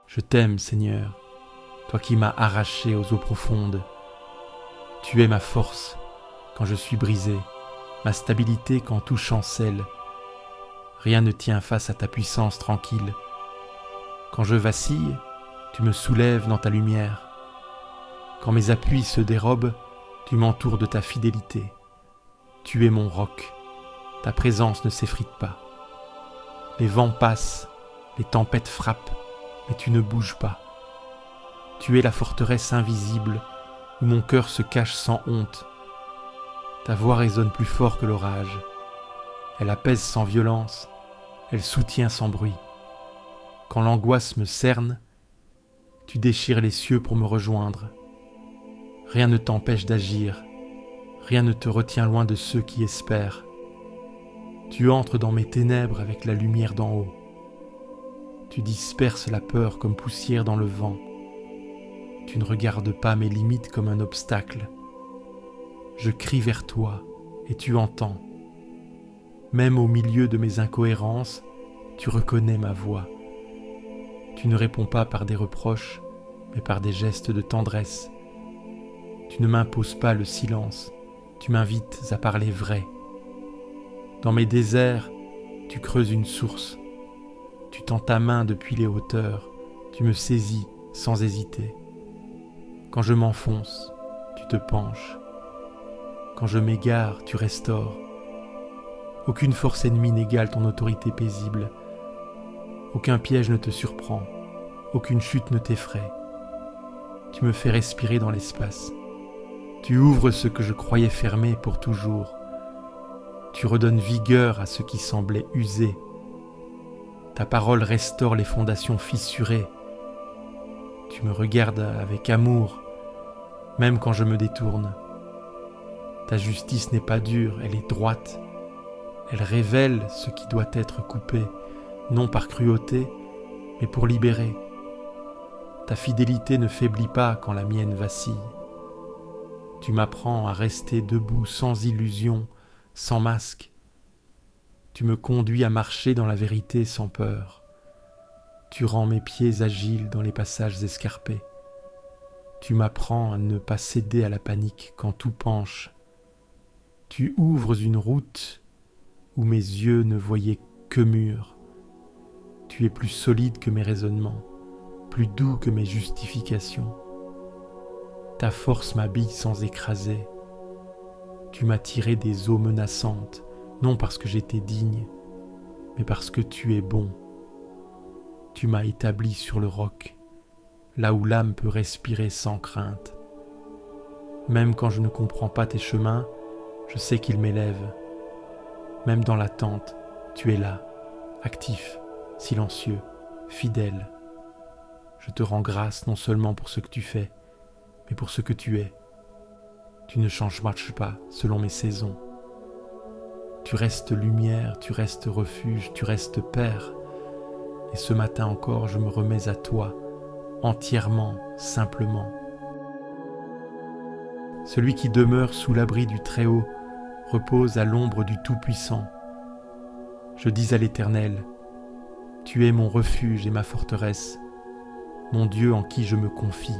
Je t'aime, Seigneur, toi qui m'as arraché aux eaux profondes. Tu es ma force quand je suis brisé, ma stabilité quand tout chancelle. Rien ne tient face à ta puissance tranquille. Quand je vacille, tu me soulèves dans ta lumière. Quand mes appuis se dérobent, tu m'entoures de ta fidélité. Tu es mon roc, ta présence ne s'effrite pas. Les vents passent, les tempêtes frappent, mais tu ne bouges pas. Tu es la forteresse invisible où mon cœur se cache sans honte. Ta voix résonne plus fort que l'orage. Elle apaise sans violence, elle soutient sans bruit. Quand l'angoisse me cerne, tu déchires les cieux pour me rejoindre. Rien ne t'empêche d'agir, rien ne te retient loin de ceux qui espèrent. Tu entres dans mes ténèbres avec la lumière d'en haut. Tu disperses la peur comme poussière dans le vent. Tu ne regardes pas mes limites comme un obstacle. Je crie vers toi et tu entends. Même au milieu de mes incohérences, tu reconnais ma voix. Tu ne réponds pas par des reproches, mais par des gestes de tendresse. Tu ne m'imposes pas le silence, tu m'invites à parler vrai. Dans mes déserts, tu creuses une source. Tu tends ta main depuis les hauteurs, tu me saisis sans hésiter. Quand je m'enfonce, tu te penches. Quand je m'égare, tu restaures. Aucune force ennemie n'égale ton autorité paisible. Aucun piège ne te surprend, aucune chute ne t'effraie. Tu me fais respirer dans l'espace. Tu ouvres ce que je croyais fermé pour toujours. Tu redonnes vigueur à ce qui semblait usé. Ta parole restaure les fondations fissurées. Tu me regardes avec amour, même quand je me détourne. Ta justice n'est pas dure, elle est droite. Elle révèle ce qui doit être coupé, non par cruauté, mais pour libérer. Ta fidélité ne faiblit pas quand la mienne vacille. Tu m'apprends à rester debout sans illusion, sans masque. Tu me conduis à marcher dans la vérité sans peur. Tu rends mes pieds agiles dans les passages escarpés. Tu m'apprends à ne pas céder à la panique quand tout penche. Tu ouvres une route où mes yeux ne voyaient que murs. Tu es plus solide que mes raisonnements, plus doux que mes justifications. Ta force m'habille sans écraser. Tu m'as tiré des eaux menaçantes, non parce que j'étais digne, mais parce que tu es bon. Tu m'as établi sur le roc, là où l'âme peut respirer sans crainte. Même quand je ne comprends pas tes chemins, je sais qu'ils m'élèvent. Même dans l'attente, tu es là, actif, silencieux, fidèle. Je te rends grâce non seulement pour ce que tu fais, mais pour ce que tu es. Tu ne changes pas selon mes saisons. Tu restes lumière, tu restes refuge, tu restes Père. Et ce matin encore, je me remets à toi, entièrement, simplement. Celui qui demeure sous l'abri du Très-Haut repose à l'ombre du Tout-Puissant. Je dis à l'Éternel, tu es mon refuge et ma forteresse, mon Dieu en qui je me confie.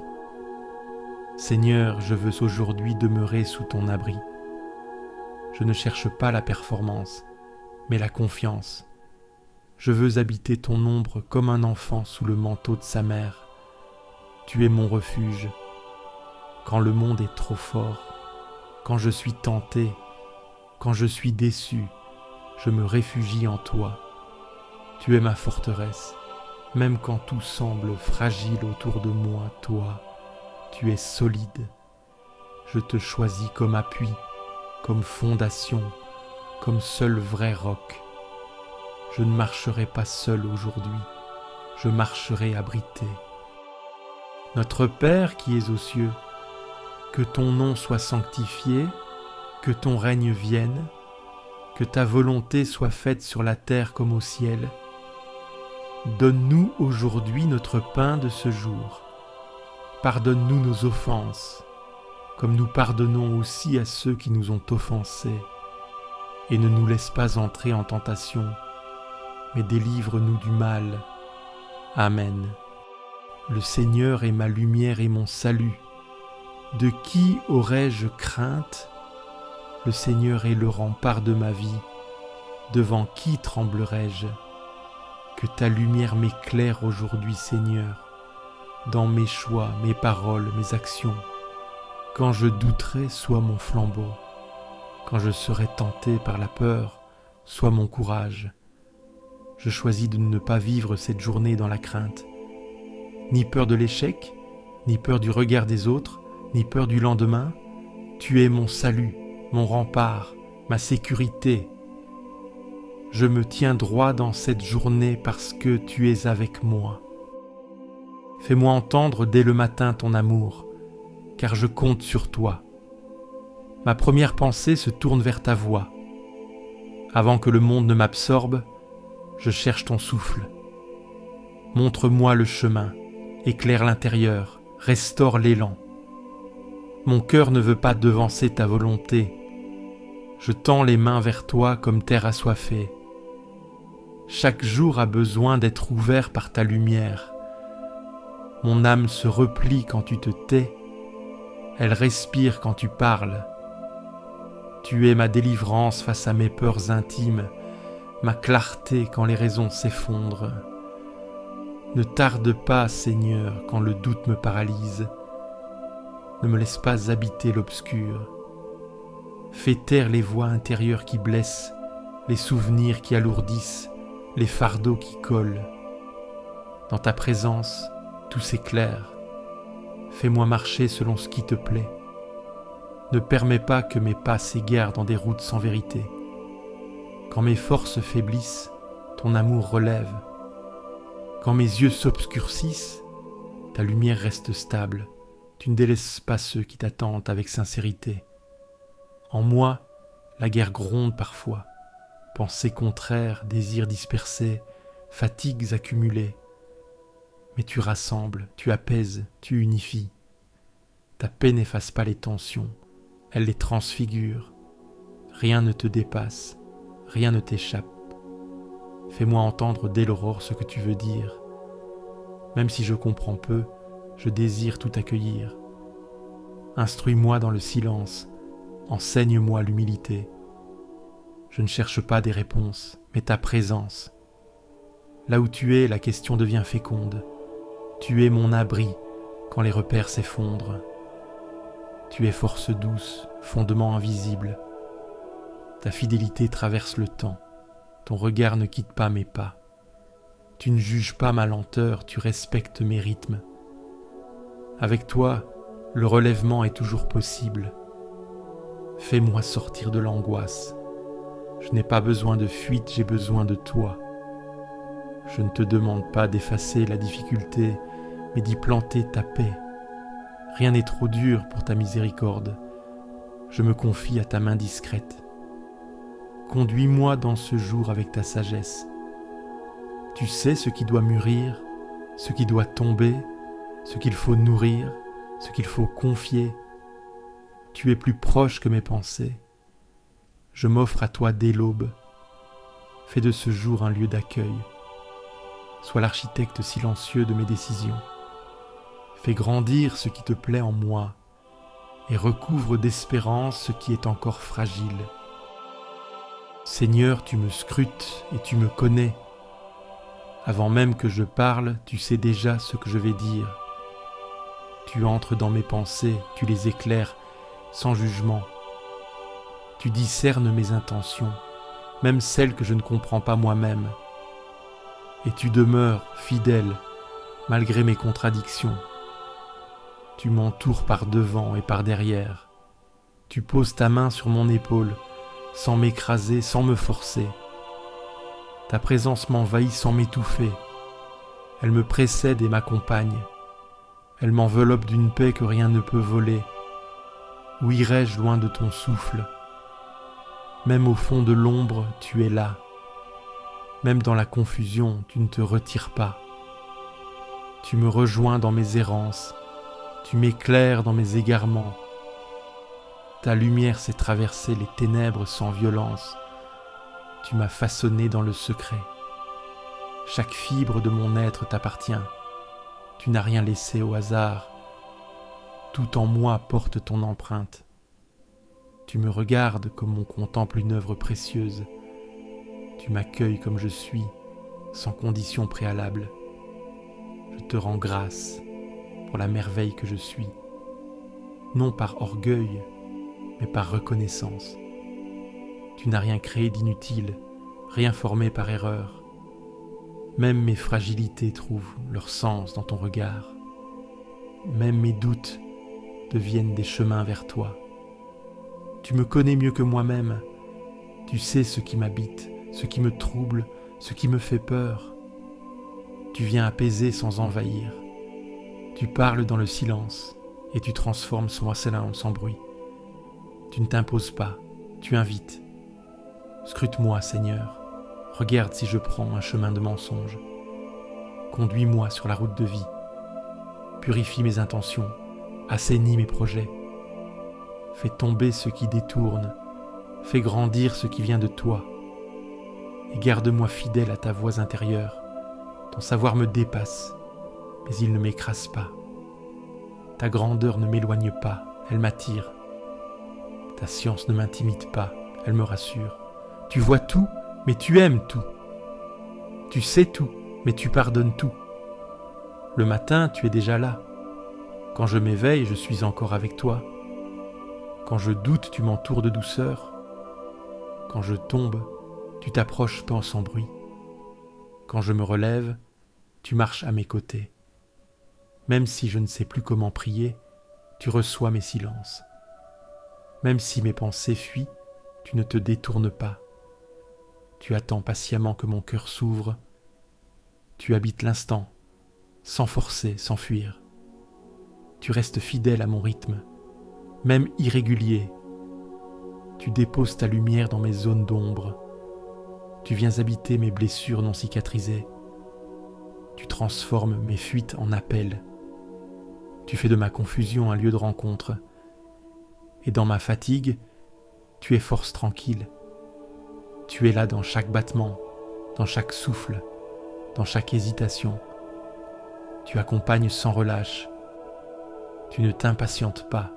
Seigneur, je veux aujourd'hui demeurer sous ton abri. Je ne cherche pas la performance, mais la confiance. Je veux habiter ton ombre comme un enfant sous le manteau de sa mère. Tu es mon refuge. Quand le monde est trop fort, quand je suis tenté, quand je suis déçu, je me réfugie en toi. Tu es ma forteresse, même quand tout semble fragile autour de moi, toi, tu es solide. Je te choisis comme appui, comme fondation, comme seul vrai roc. Je ne marcherai pas seul aujourd'hui, je marcherai abrité. Notre Père qui es aux cieux, que ton nom soit sanctifié, que ton règne vienne, que ta volonté soit faite sur la terre comme au ciel. Donne-nous aujourd'hui notre pain de ce jour. Pardonne-nous nos offenses, comme nous pardonnons aussi à ceux qui nous ont offensés. Et ne nous laisse pas entrer en tentation, mais délivre-nous du mal. Amen. Le Seigneur est ma lumière et mon salut. De qui aurais-je crainte? Le Seigneur est le rempart de ma vie. Devant qui tremblerais-je? Que ta lumière m'éclaire aujourd'hui, Seigneur, dans mes choix, mes paroles, mes actions. Quand je douterai, sois mon flambeau. Quand je serai tenté par la peur, sois mon courage. Je choisis de ne pas vivre cette journée dans la crainte. Ni peur de l'échec, ni peur du regard des autres, ni peur du lendemain. Tu es mon salut, mon rempart, ma sécurité. Je me tiens droit dans cette journée parce que tu es avec moi. Fais-moi entendre dès le matin ton amour, car je compte sur toi. Ma première pensée se tourne vers ta voix. Avant que le monde ne m'absorbe, je cherche ton souffle. Montre-moi le chemin, éclaire l'intérieur, restaure l'élan. Mon cœur ne veut pas devancer ta volonté. Je tends les mains vers toi comme terre assoiffée. Chaque jour a besoin d'être ouvert par ta lumière. Mon âme se replie quand tu te tais. Elle respire quand tu parles. Tu es ma délivrance face à mes peurs intimes, ma clarté quand les raisons s'effondrent. Ne tarde pas, Seigneur, quand le doute me paralyse. Ne me laisse pas habiter l'obscur. Fais taire les voix intérieures qui blessent, les souvenirs qui alourdissent, les fardeaux qui collent. Dans ta présence, tout s'éclaire. Fais-moi marcher selon ce qui te plaît. Ne permets pas que mes pas s'égarent dans des routes sans vérité. Quand mes forces faiblissent, ton amour relève. Quand mes yeux s'obscurcissent, ta lumière reste stable. Tu ne délaisses pas ceux qui t'attendent avec sincérité. En moi, la guerre gronde parfois. Pensées contraires, désirs dispersés, fatigues accumulées. Mais tu rassembles, tu apaises, tu unifies. Ta paix n'efface pas les tensions, elle les transfigure. Rien ne te dépasse, rien ne t'échappe. Fais-moi entendre dès l'aurore ce que tu veux dire. Même si je comprends peu, je désire tout accueillir. Instruis-moi dans le silence, enseigne-moi l'humilité. Je ne cherche pas des réponses, mais ta présence. Là où tu es, la question devient féconde. Tu es mon abri quand les repères s'effondrent. Tu es force douce, fondement invisible. Ta fidélité traverse le temps. Ton regard ne quitte pas mes pas. Tu ne juges pas ma lenteur, tu respectes mes rythmes. Avec toi, le relèvement est toujours possible. Fais-moi sortir de l'angoisse. Je n'ai pas besoin de fuite, j'ai besoin de toi. Je ne te demande pas d'effacer la difficulté, mais d'y planter ta paix. Rien n'est trop dur pour ta miséricorde. Je me confie à ta main discrète. Conduis-moi dans ce jour avec ta sagesse. Tu sais ce qui doit mûrir, ce qui doit tomber, ce qu'il faut nourrir, ce qu'il faut confier. Tu es plus proche que mes pensées. Je m'offre à toi dès l'aube. Fais de ce jour un lieu d'accueil. Sois l'architecte silencieux de mes décisions. Fais grandir ce qui te plaît en moi et recouvre d'espérance ce qui est encore fragile. Seigneur, tu me scrutes et tu me connais. Avant même que je parle, tu sais déjà ce que je vais dire. Tu entres dans mes pensées, tu les éclaires sans jugement. Tu discernes mes intentions, même celles que je ne comprends pas moi-même. Et tu demeures fidèle, malgré mes contradictions. Tu m'entoures par devant et par derrière. Tu poses ta main sur mon épaule, sans m'écraser, sans me forcer. Ta présence m'envahit sans m'étouffer. Elle me précède et m'accompagne. Elle m'enveloppe d'une paix que rien ne peut voler. Où irais-je loin de ton souffle? Même au fond de l'ombre, tu es là. Même dans la confusion, tu ne te retires pas. Tu me rejoins dans mes errances. Tu m'éclaires dans mes égarements. Ta lumière sait traverser les ténèbres sans violence. Tu m'as façonné dans le secret. Chaque fibre de mon être t'appartient. Tu n'as rien laissé au hasard. Tout en moi porte ton empreinte. Tu me regardes comme on contemple une œuvre précieuse. Tu m'accueilles comme je suis, sans condition préalable. Je te rends grâce pour la merveille que je suis, non par orgueil, mais par reconnaissance. Tu n'as rien créé d'inutile, rien formé par erreur. Même mes fragilités trouvent leur sens dans ton regard. Même mes doutes deviennent des chemins vers toi. Tu me connais mieux que moi-même. Tu sais ce qui m'habite, ce qui me trouble, ce qui me fait peur. Tu viens apaiser sans envahir. Tu parles dans le silence et tu transformes son silence en bruit. Tu ne t'imposes pas, tu invites. Scrute-moi, Seigneur. Regarde si je prends un chemin de mensonge. Conduis-moi sur la route de vie. Purifie mes intentions, assainis mes projets. Fais tomber ce qui détourne, fais grandir ce qui vient de toi. Et garde-moi fidèle à ta voix intérieure. Ton savoir me dépasse, mais il ne m'écrase pas. Ta grandeur ne m'éloigne pas, elle m'attire. Ta science ne m'intimide pas, elle me rassure. Tu vois tout, mais tu aimes tout. Tu sais tout, mais tu pardonnes tout. Le matin, tu es déjà là. Quand je m'éveille, je suis encore avec toi. Quand je doute, tu m'entoures de douceur. Quand je tombe, tu t'approches tant sans bruit. Quand je me relève, tu marches à mes côtés. Même si je ne sais plus comment prier, tu reçois mes silences. Même si mes pensées fuient, tu ne te détournes pas. Tu attends patiemment que mon cœur s'ouvre. Tu habites l'instant, sans forcer, sans fuir. Tu restes fidèle à mon rythme, même irrégulier. Tu déposes ta lumière dans mes zones d'ombre. Tu viens habiter mes blessures non cicatrisées. Tu transformes mes fuites en appels. Tu fais de ma confusion un lieu de rencontre. Et dans ma fatigue, tu es force tranquille. Tu es là dans chaque battement, dans chaque souffle, dans chaque hésitation. Tu accompagnes sans relâche. Tu ne t'impatientes pas.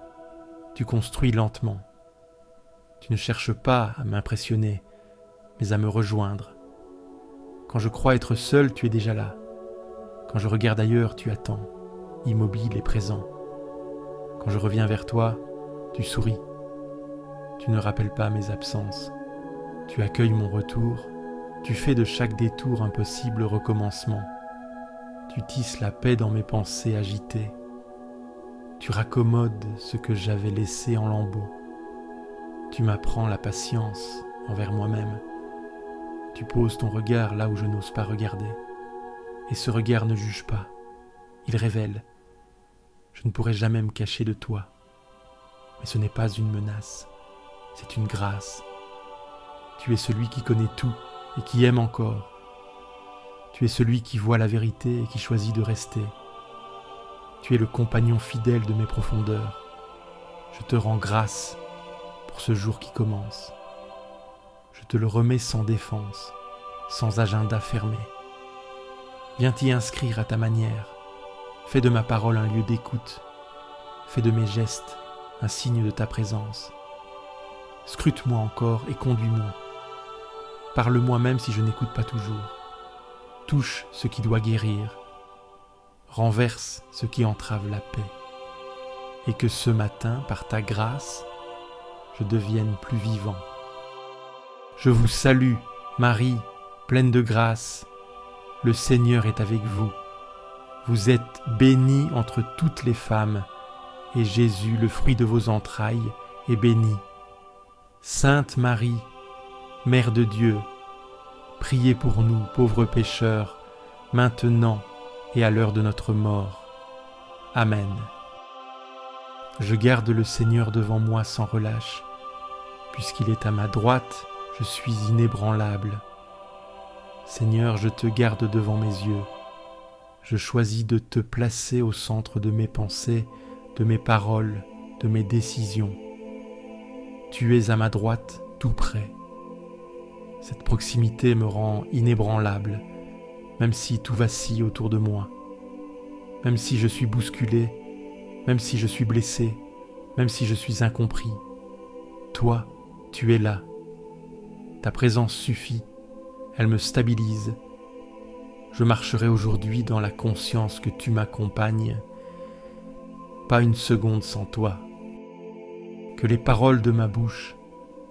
Tu construis lentement. Tu ne cherches pas à m'impressionner, mais à me rejoindre. Quand je crois être seul, tu es déjà là. Quand je regarde ailleurs, tu attends, immobile et présent. Quand je reviens vers toi, tu souris. Tu ne rappelles pas mes absences. Tu accueilles mon retour. Tu fais de chaque détour un possible recommencement. Tu tisses la paix dans mes pensées agitées. Tu raccommodes ce que j'avais laissé en lambeaux. Tu m'apprends la patience envers moi-même. Tu poses ton regard là où je n'ose pas regarder. Et ce regard ne juge pas, il révèle. Je ne pourrai jamais me cacher de toi. Mais ce n'est pas une menace, c'est une grâce. Tu es celui qui connaît tout et qui aime encore. Tu es celui qui voit la vérité et qui choisit de rester. Tu es le compagnon fidèle de mes profondeurs. Je te rends grâce pour ce jour qui commence. Je te le remets sans défense, sans agenda fermé. Viens t'y inscrire à ta manière. Fais de ma parole un lieu d'écoute. Fais de mes gestes un signe de ta présence. Scrute-moi encore et conduis-moi. Parle-moi même si je n'écoute pas toujours. Touche ce qui doit guérir. Renverse ce qui entrave la paix. Et que ce matin, par ta grâce, je devienne plus vivant. Je vous salue, Marie, pleine de grâce. Le Seigneur est avec vous. Vous êtes bénie entre toutes les femmes, et Jésus, le fruit de vos entrailles, est béni. Sainte Marie, Mère de Dieu, priez pour nous, pauvres pécheurs, maintenant et à l'heure de notre mort. Amen. Je garde le Seigneur devant moi sans relâche. Puisqu'il est à ma droite, je suis inébranlable. Seigneur, je te garde devant mes yeux. Je choisis de te placer au centre de mes pensées, de mes paroles, de mes décisions. Tu es à ma droite, tout près. Cette proximité me rend inébranlable, même si tout vacille autour de moi, même si je suis bousculé, même si je suis blessé, même si je suis incompris. Toi, tu es là. Ta présence suffit, elle me stabilise. Je marcherai aujourd'hui dans la conscience que tu m'accompagnes. Pas une seconde sans toi. Que les paroles de ma bouche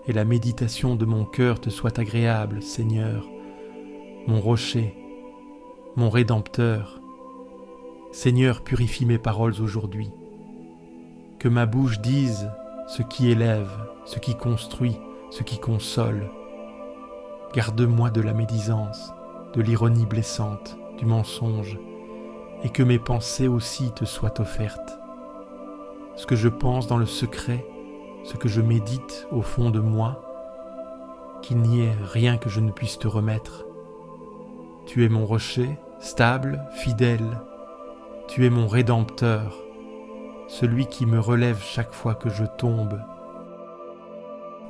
et la méditation de mon cœur te soient agréables, Seigneur, mon rocher, mon Rédempteur. Seigneur, purifie mes paroles aujourd'hui. Que ma bouche dise ce qui élève, ce qui construit, ce qui console. Garde-moi de la médisance, de l'ironie blessante, du mensonge, et que mes pensées aussi te soient offertes. Ce que je pense dans le secret, ce que je médite au fond de moi, qu'il n'y ait rien que je ne puisse te remettre. Tu es mon rocher, stable, fidèle. Tu es mon Rédempteur, celui qui me relève chaque fois que je tombe.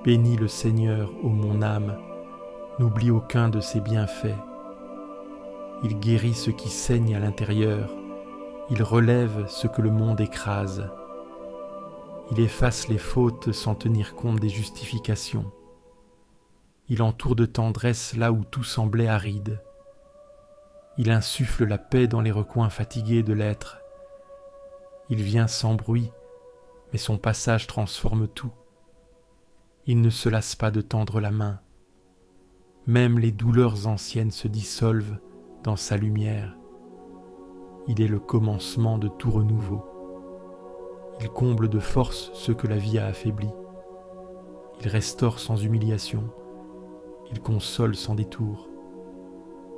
Bénis le Seigneur, ô mon âme, n'oublie aucun de ses bienfaits. Il guérit ce qui saigne à l'intérieur, il relève ce que le monde écrase. Il efface les fautes sans tenir compte des justifications. Il entoure de tendresse là où tout semblait aride. Il insuffle la paix dans les recoins fatigués de l'être. Il vient sans bruit, mais son passage transforme tout. Il ne se lasse pas de tendre la main. Même les douleurs anciennes se dissolvent dans sa lumière. Il est le commencement de tout renouveau. Il comble de force ceux que la vie a affaiblis. Il restaure sans humiliation. Il console sans détour.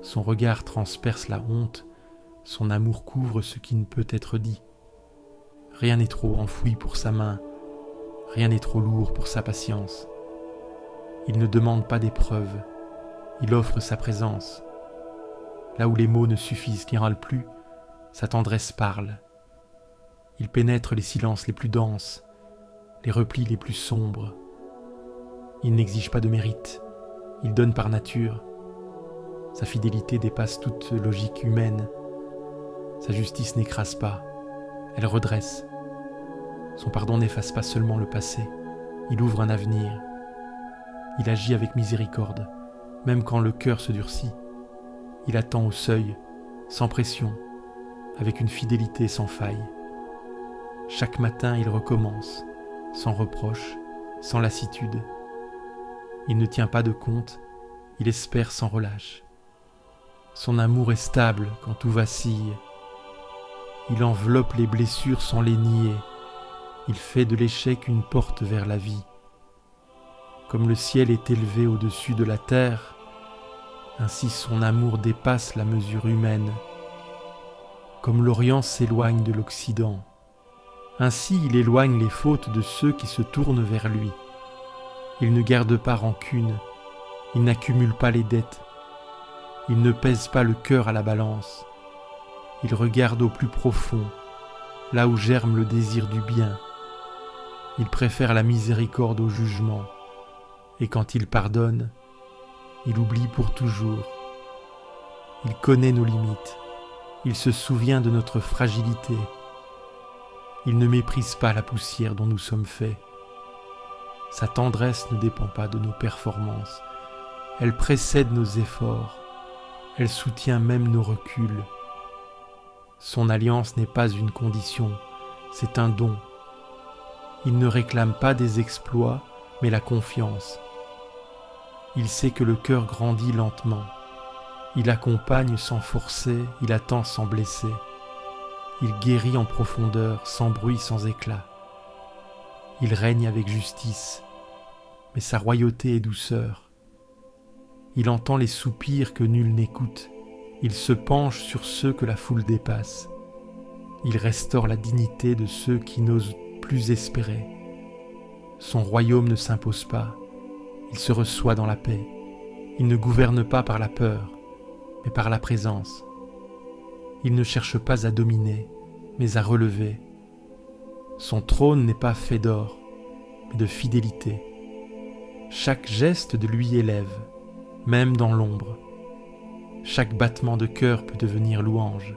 Son regard transperce la honte, son amour couvre ce qui ne peut être dit. Rien n'est trop enfoui pour sa main, rien n'est trop lourd pour sa patience. Il ne demande pas d'épreuves, il offre sa présence. Là où les mots ne suffisent, n'y râle plus, sa tendresse parle. Il pénètre les silences les plus denses, les replis les plus sombres. Il n'exige pas de mérite, il donne par nature. Sa fidélité dépasse toute logique humaine. Sa justice n'écrase pas, elle redresse. Son pardon n'efface pas seulement le passé, il ouvre un avenir. Il agit avec miséricorde, même quand le cœur se durcit. Il attend au seuil, sans pression, avec une fidélité sans faille. Chaque matin, il recommence, sans reproche, sans lassitude. Il ne tient pas de compte, il espère sans relâche. Son amour est stable quand tout vacille. Il enveloppe les blessures sans les nier. Il fait de l'échec une porte vers la vie. Comme le ciel est élevé au-dessus de la terre, ainsi son amour dépasse la mesure humaine. Comme l'Orient s'éloigne de l'Occident, ainsi il éloigne les fautes de ceux qui se tournent vers lui. Il ne garde pas rancune, il n'accumule pas les dettes, il ne pèse pas le cœur à la balance. Il regarde au plus profond, là où germe le désir du bien. Il préfère la miséricorde au jugement, et quand il pardonne, il oublie pour toujours. Il connaît nos limites, il se souvient de notre fragilité. Il ne méprise pas la poussière dont nous sommes faits. Sa tendresse ne dépend pas de nos performances, elle précède nos efforts, elle soutient même nos reculs. Son alliance n'est pas une condition, c'est un don. Il ne réclame pas des exploits, mais la confiance. Il sait que le cœur grandit lentement. Il accompagne sans forcer, il attend sans blesser. Il guérit en profondeur, sans bruit, sans éclat. Il règne avec justice, mais sa royauté est douceur. Il entend les soupirs que nul n'écoute. Il se penche sur ceux que la foule dépasse. Il restaure la dignité de ceux qui n'osent plus espérer. Son royaume ne s'impose pas, il se reçoit dans la paix. Il ne gouverne pas par la peur, mais par la présence. Il ne cherche pas à dominer, mais à relever. Son trône n'est pas fait d'or, mais de fidélité. Chaque geste de lui élève, même dans l'ombre. Chaque battement de cœur peut devenir louange,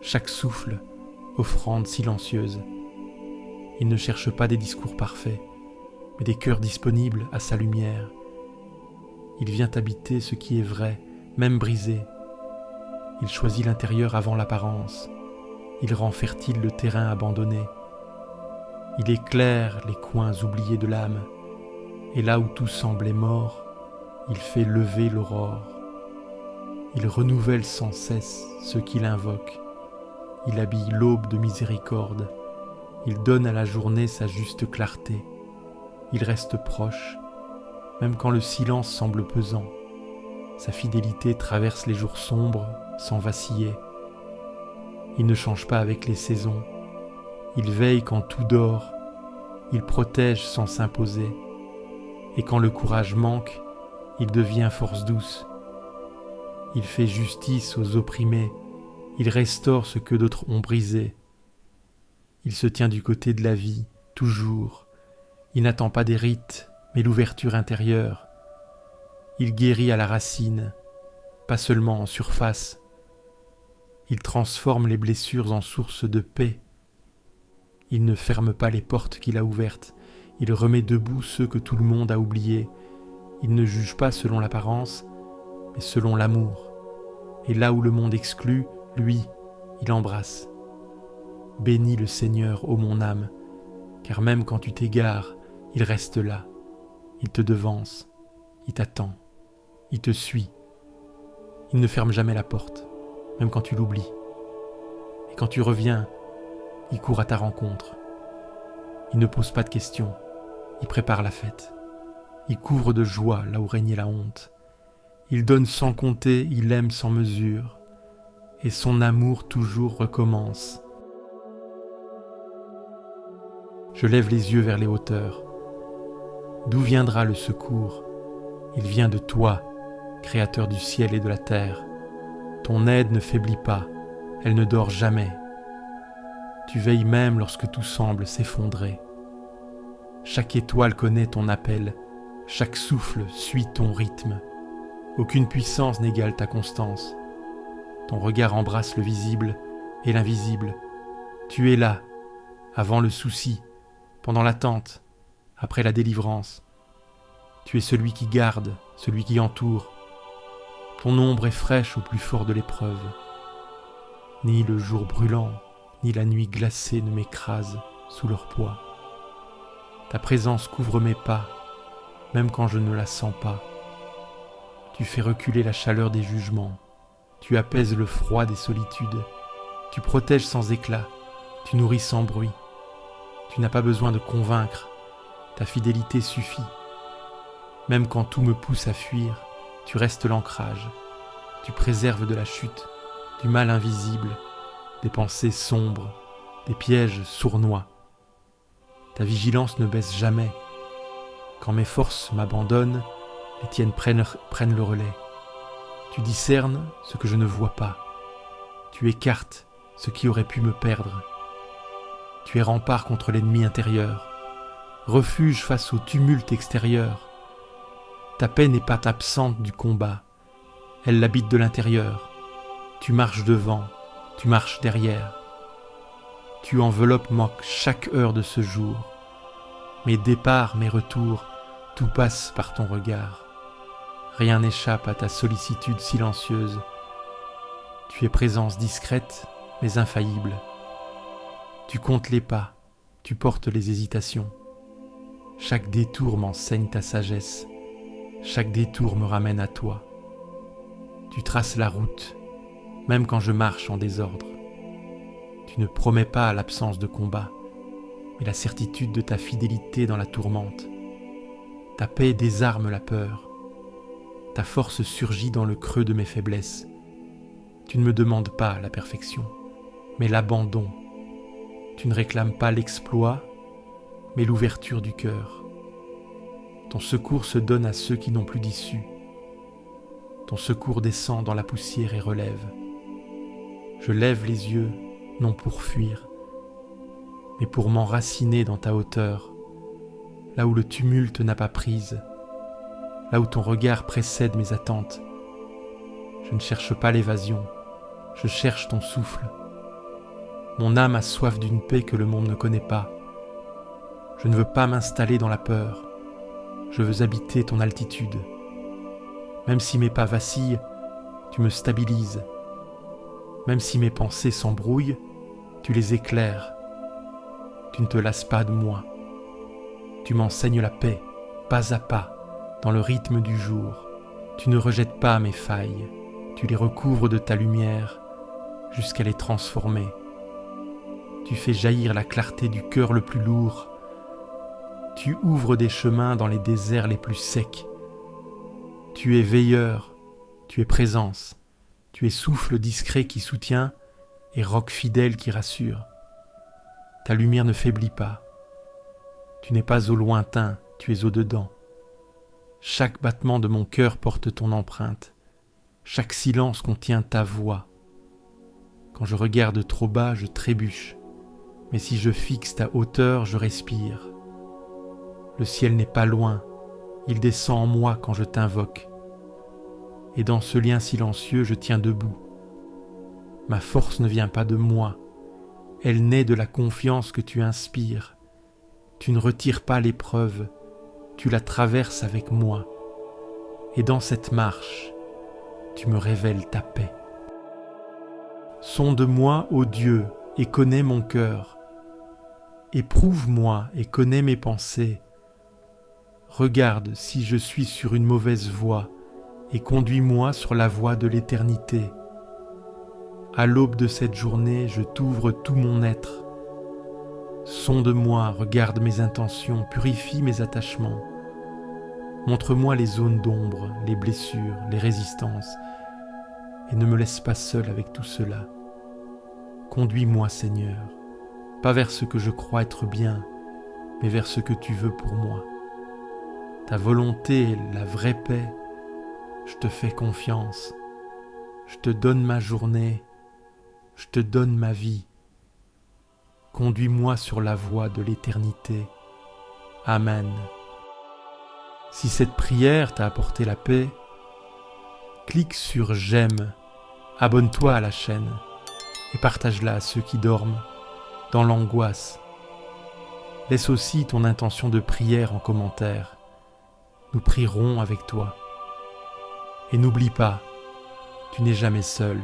chaque souffle, offrande silencieuse. Il ne cherche pas des discours parfaits, mais des cœurs disponibles à sa lumière. Il vient habiter ce qui est vrai, même brisé. Il choisit l'intérieur avant l'apparence. Il rend fertile le terrain abandonné. Il éclaire les coins oubliés de l'âme, et là où tout semblait mort, il fait lever l'aurore. Il renouvelle sans cesse ceux qui l'invoquent. Il habille l'aube de miséricorde. Il donne à la journée sa juste clarté. Il reste proche, même quand le silence semble pesant. Sa fidélité traverse les jours sombres sans vaciller. Il ne change pas avec les saisons. Il veille quand tout dort. Il protège sans s'imposer. Et quand le courage manque, il devient force douce. Il fait justice aux opprimés. Il restaure ce que d'autres ont brisé. Il se tient du côté de la vie, toujours. Il n'attend pas des rites, mais l'ouverture intérieure. Il guérit à la racine, pas seulement en surface. Il transforme les blessures en source de paix. Il ne ferme pas les portes qu'il a ouvertes. Il remet debout ceux que tout le monde a oubliés. Il ne juge pas selon l'apparence, mais selon l'amour. Et là où le monde exclut, lui, il embrasse. Bénis le Seigneur, ô mon âme, car même quand tu t'égares, il reste là. Il te devance, il t'attend, il te suit. Il ne ferme jamais la porte, même quand tu l'oublies. Et quand tu reviens, il court à ta rencontre. Il ne pose pas de questions, il prépare la fête. Il couvre de joie là où régnait la honte. Il donne sans compter, il aime sans mesure, et son amour toujours recommence. Je lève les yeux vers les hauteurs. D'où viendra le secours? Il vient de toi, Créateur du ciel et de la terre. Ton aide ne faiblit pas, elle ne dort jamais. Tu veilles même lorsque tout semble s'effondrer. Chaque étoile connaît ton appel, chaque souffle suit ton rythme. Aucune puissance n'égale ta constance. Ton regard embrasse le visible et l'invisible. Tu es là, avant le souci, pendant l'attente, après la délivrance. Tu es celui qui garde, celui qui entoure. Ton ombre est fraîche au plus fort de l'épreuve. Ni le jour brûlant, ni la nuit glacée ne m'écrasent sous leur poids. Ta présence couvre mes pas, même quand je ne la sens pas. Tu fais reculer la chaleur des jugements. Tu apaises le froid des solitudes. Tu protèges sans éclat. Tu nourris sans bruit. Tu n'as pas besoin de convaincre. Ta fidélité suffit. Même quand tout me pousse à fuir, tu restes l'ancrage. Tu préserves de la chute, du mal invisible, des pensées sombres, des pièges sournois. Ta vigilance ne baisse jamais. Quand mes forces m'abandonnent, les tiennes prennent le relais. Tu discernes ce que je ne vois pas. Tu écartes ce qui aurait pu me perdre. Tu es rempart contre l'ennemi intérieur, refuge face au tumulte extérieur. Ta paix n'est pas absente du combat, elle l'habite de l'intérieur. Tu marches devant, tu marches derrière. Tu enveloppes chaque heure de ce jour. Mes départs, mes retours, tout passe par ton regard. Rien n'échappe à ta sollicitude silencieuse. Tu es présence discrète, mais infaillible. Tu comptes les pas, tu portes les hésitations. Chaque détour m'enseigne ta sagesse. Chaque détour me ramène à toi. Tu traces la route, même quand je marche en désordre. Tu ne promets pas l'absence de combat, mais la certitude de ta fidélité dans la tourmente. Ta paix désarme la peur. Ta force surgit dans le creux de mes faiblesses. Tu ne me demandes pas la perfection, mais l'abandon. Tu ne réclames pas l'exploit, mais l'ouverture du cœur. Ton secours se donne à ceux qui n'ont plus d'issue. Ton secours descend dans la poussière et relève. Je lève les yeux, non pour fuir, mais pour m'enraciner dans ta hauteur, là où le tumulte n'a pas prise, là où ton regard précède mes attentes. Je ne cherche pas l'évasion, je cherche ton souffle. Mon âme a soif d'une paix que le monde ne connaît pas. Je ne veux pas m'installer dans la peur, je veux habiter ton altitude. Même si mes pas vacillent, tu me stabilises. Même si mes pensées s'embrouillent, tu les éclaires. Tu ne te lasses pas de moi. Tu m'enseignes la paix, pas à pas, dans le rythme du jour. Tu ne rejettes pas mes failles, tu les recouvres de ta lumière jusqu'à les transformer. Tu fais jaillir la clarté du cœur le plus lourd. Tu ouvres des chemins dans les déserts les plus secs. Tu es veilleur, tu es présence, tu es souffle discret qui soutient et roc fidèle qui rassure. Ta lumière ne faiblit pas. Tu n'es pas au lointain, tu es au dedans. Chaque battement de mon cœur porte ton empreinte. Chaque silence contient ta voix. Quand je regarde trop bas, je trébuche. Mais si je fixe ta hauteur, je respire. Le ciel n'est pas loin, il descend en moi quand je t'invoque. Et dans ce lien silencieux, je tiens debout. Ma force ne vient pas de moi, elle naît de la confiance que tu inspires. Tu ne retires pas l'épreuve, tu la traverses avec moi. Et dans cette marche, tu me révèles ta paix. Sonde-moi, ô Dieu, et connais mon cœur. Éprouve-moi et connais mes pensées. Regarde si je suis sur une mauvaise voie et conduis-moi sur la voie de l'éternité. À l'aube de cette journée, je t'ouvre tout mon être. Sonde-moi, regarde mes intentions, purifie mes attachements. Montre-moi les zones d'ombre, les blessures, les résistances, et ne me laisse pas seul avec tout cela. Conduis-moi, Seigneur, pas vers ce que je crois être bien, mais vers ce que tu veux pour moi. Ta volonté est la vraie paix. Je te fais confiance. Je te donne ma journée. Je te donne ma vie. Conduis-moi sur la voie de l'éternité. Amen. Si cette prière t'a apporté la paix, clique sur j'aime, abonne-toi à la chaîne et partage-la à ceux qui dorment dans l'angoisse. Laisse aussi ton intention de prière en commentaire. Nous prierons avec toi. Et n'oublie pas, tu n'es jamais seul.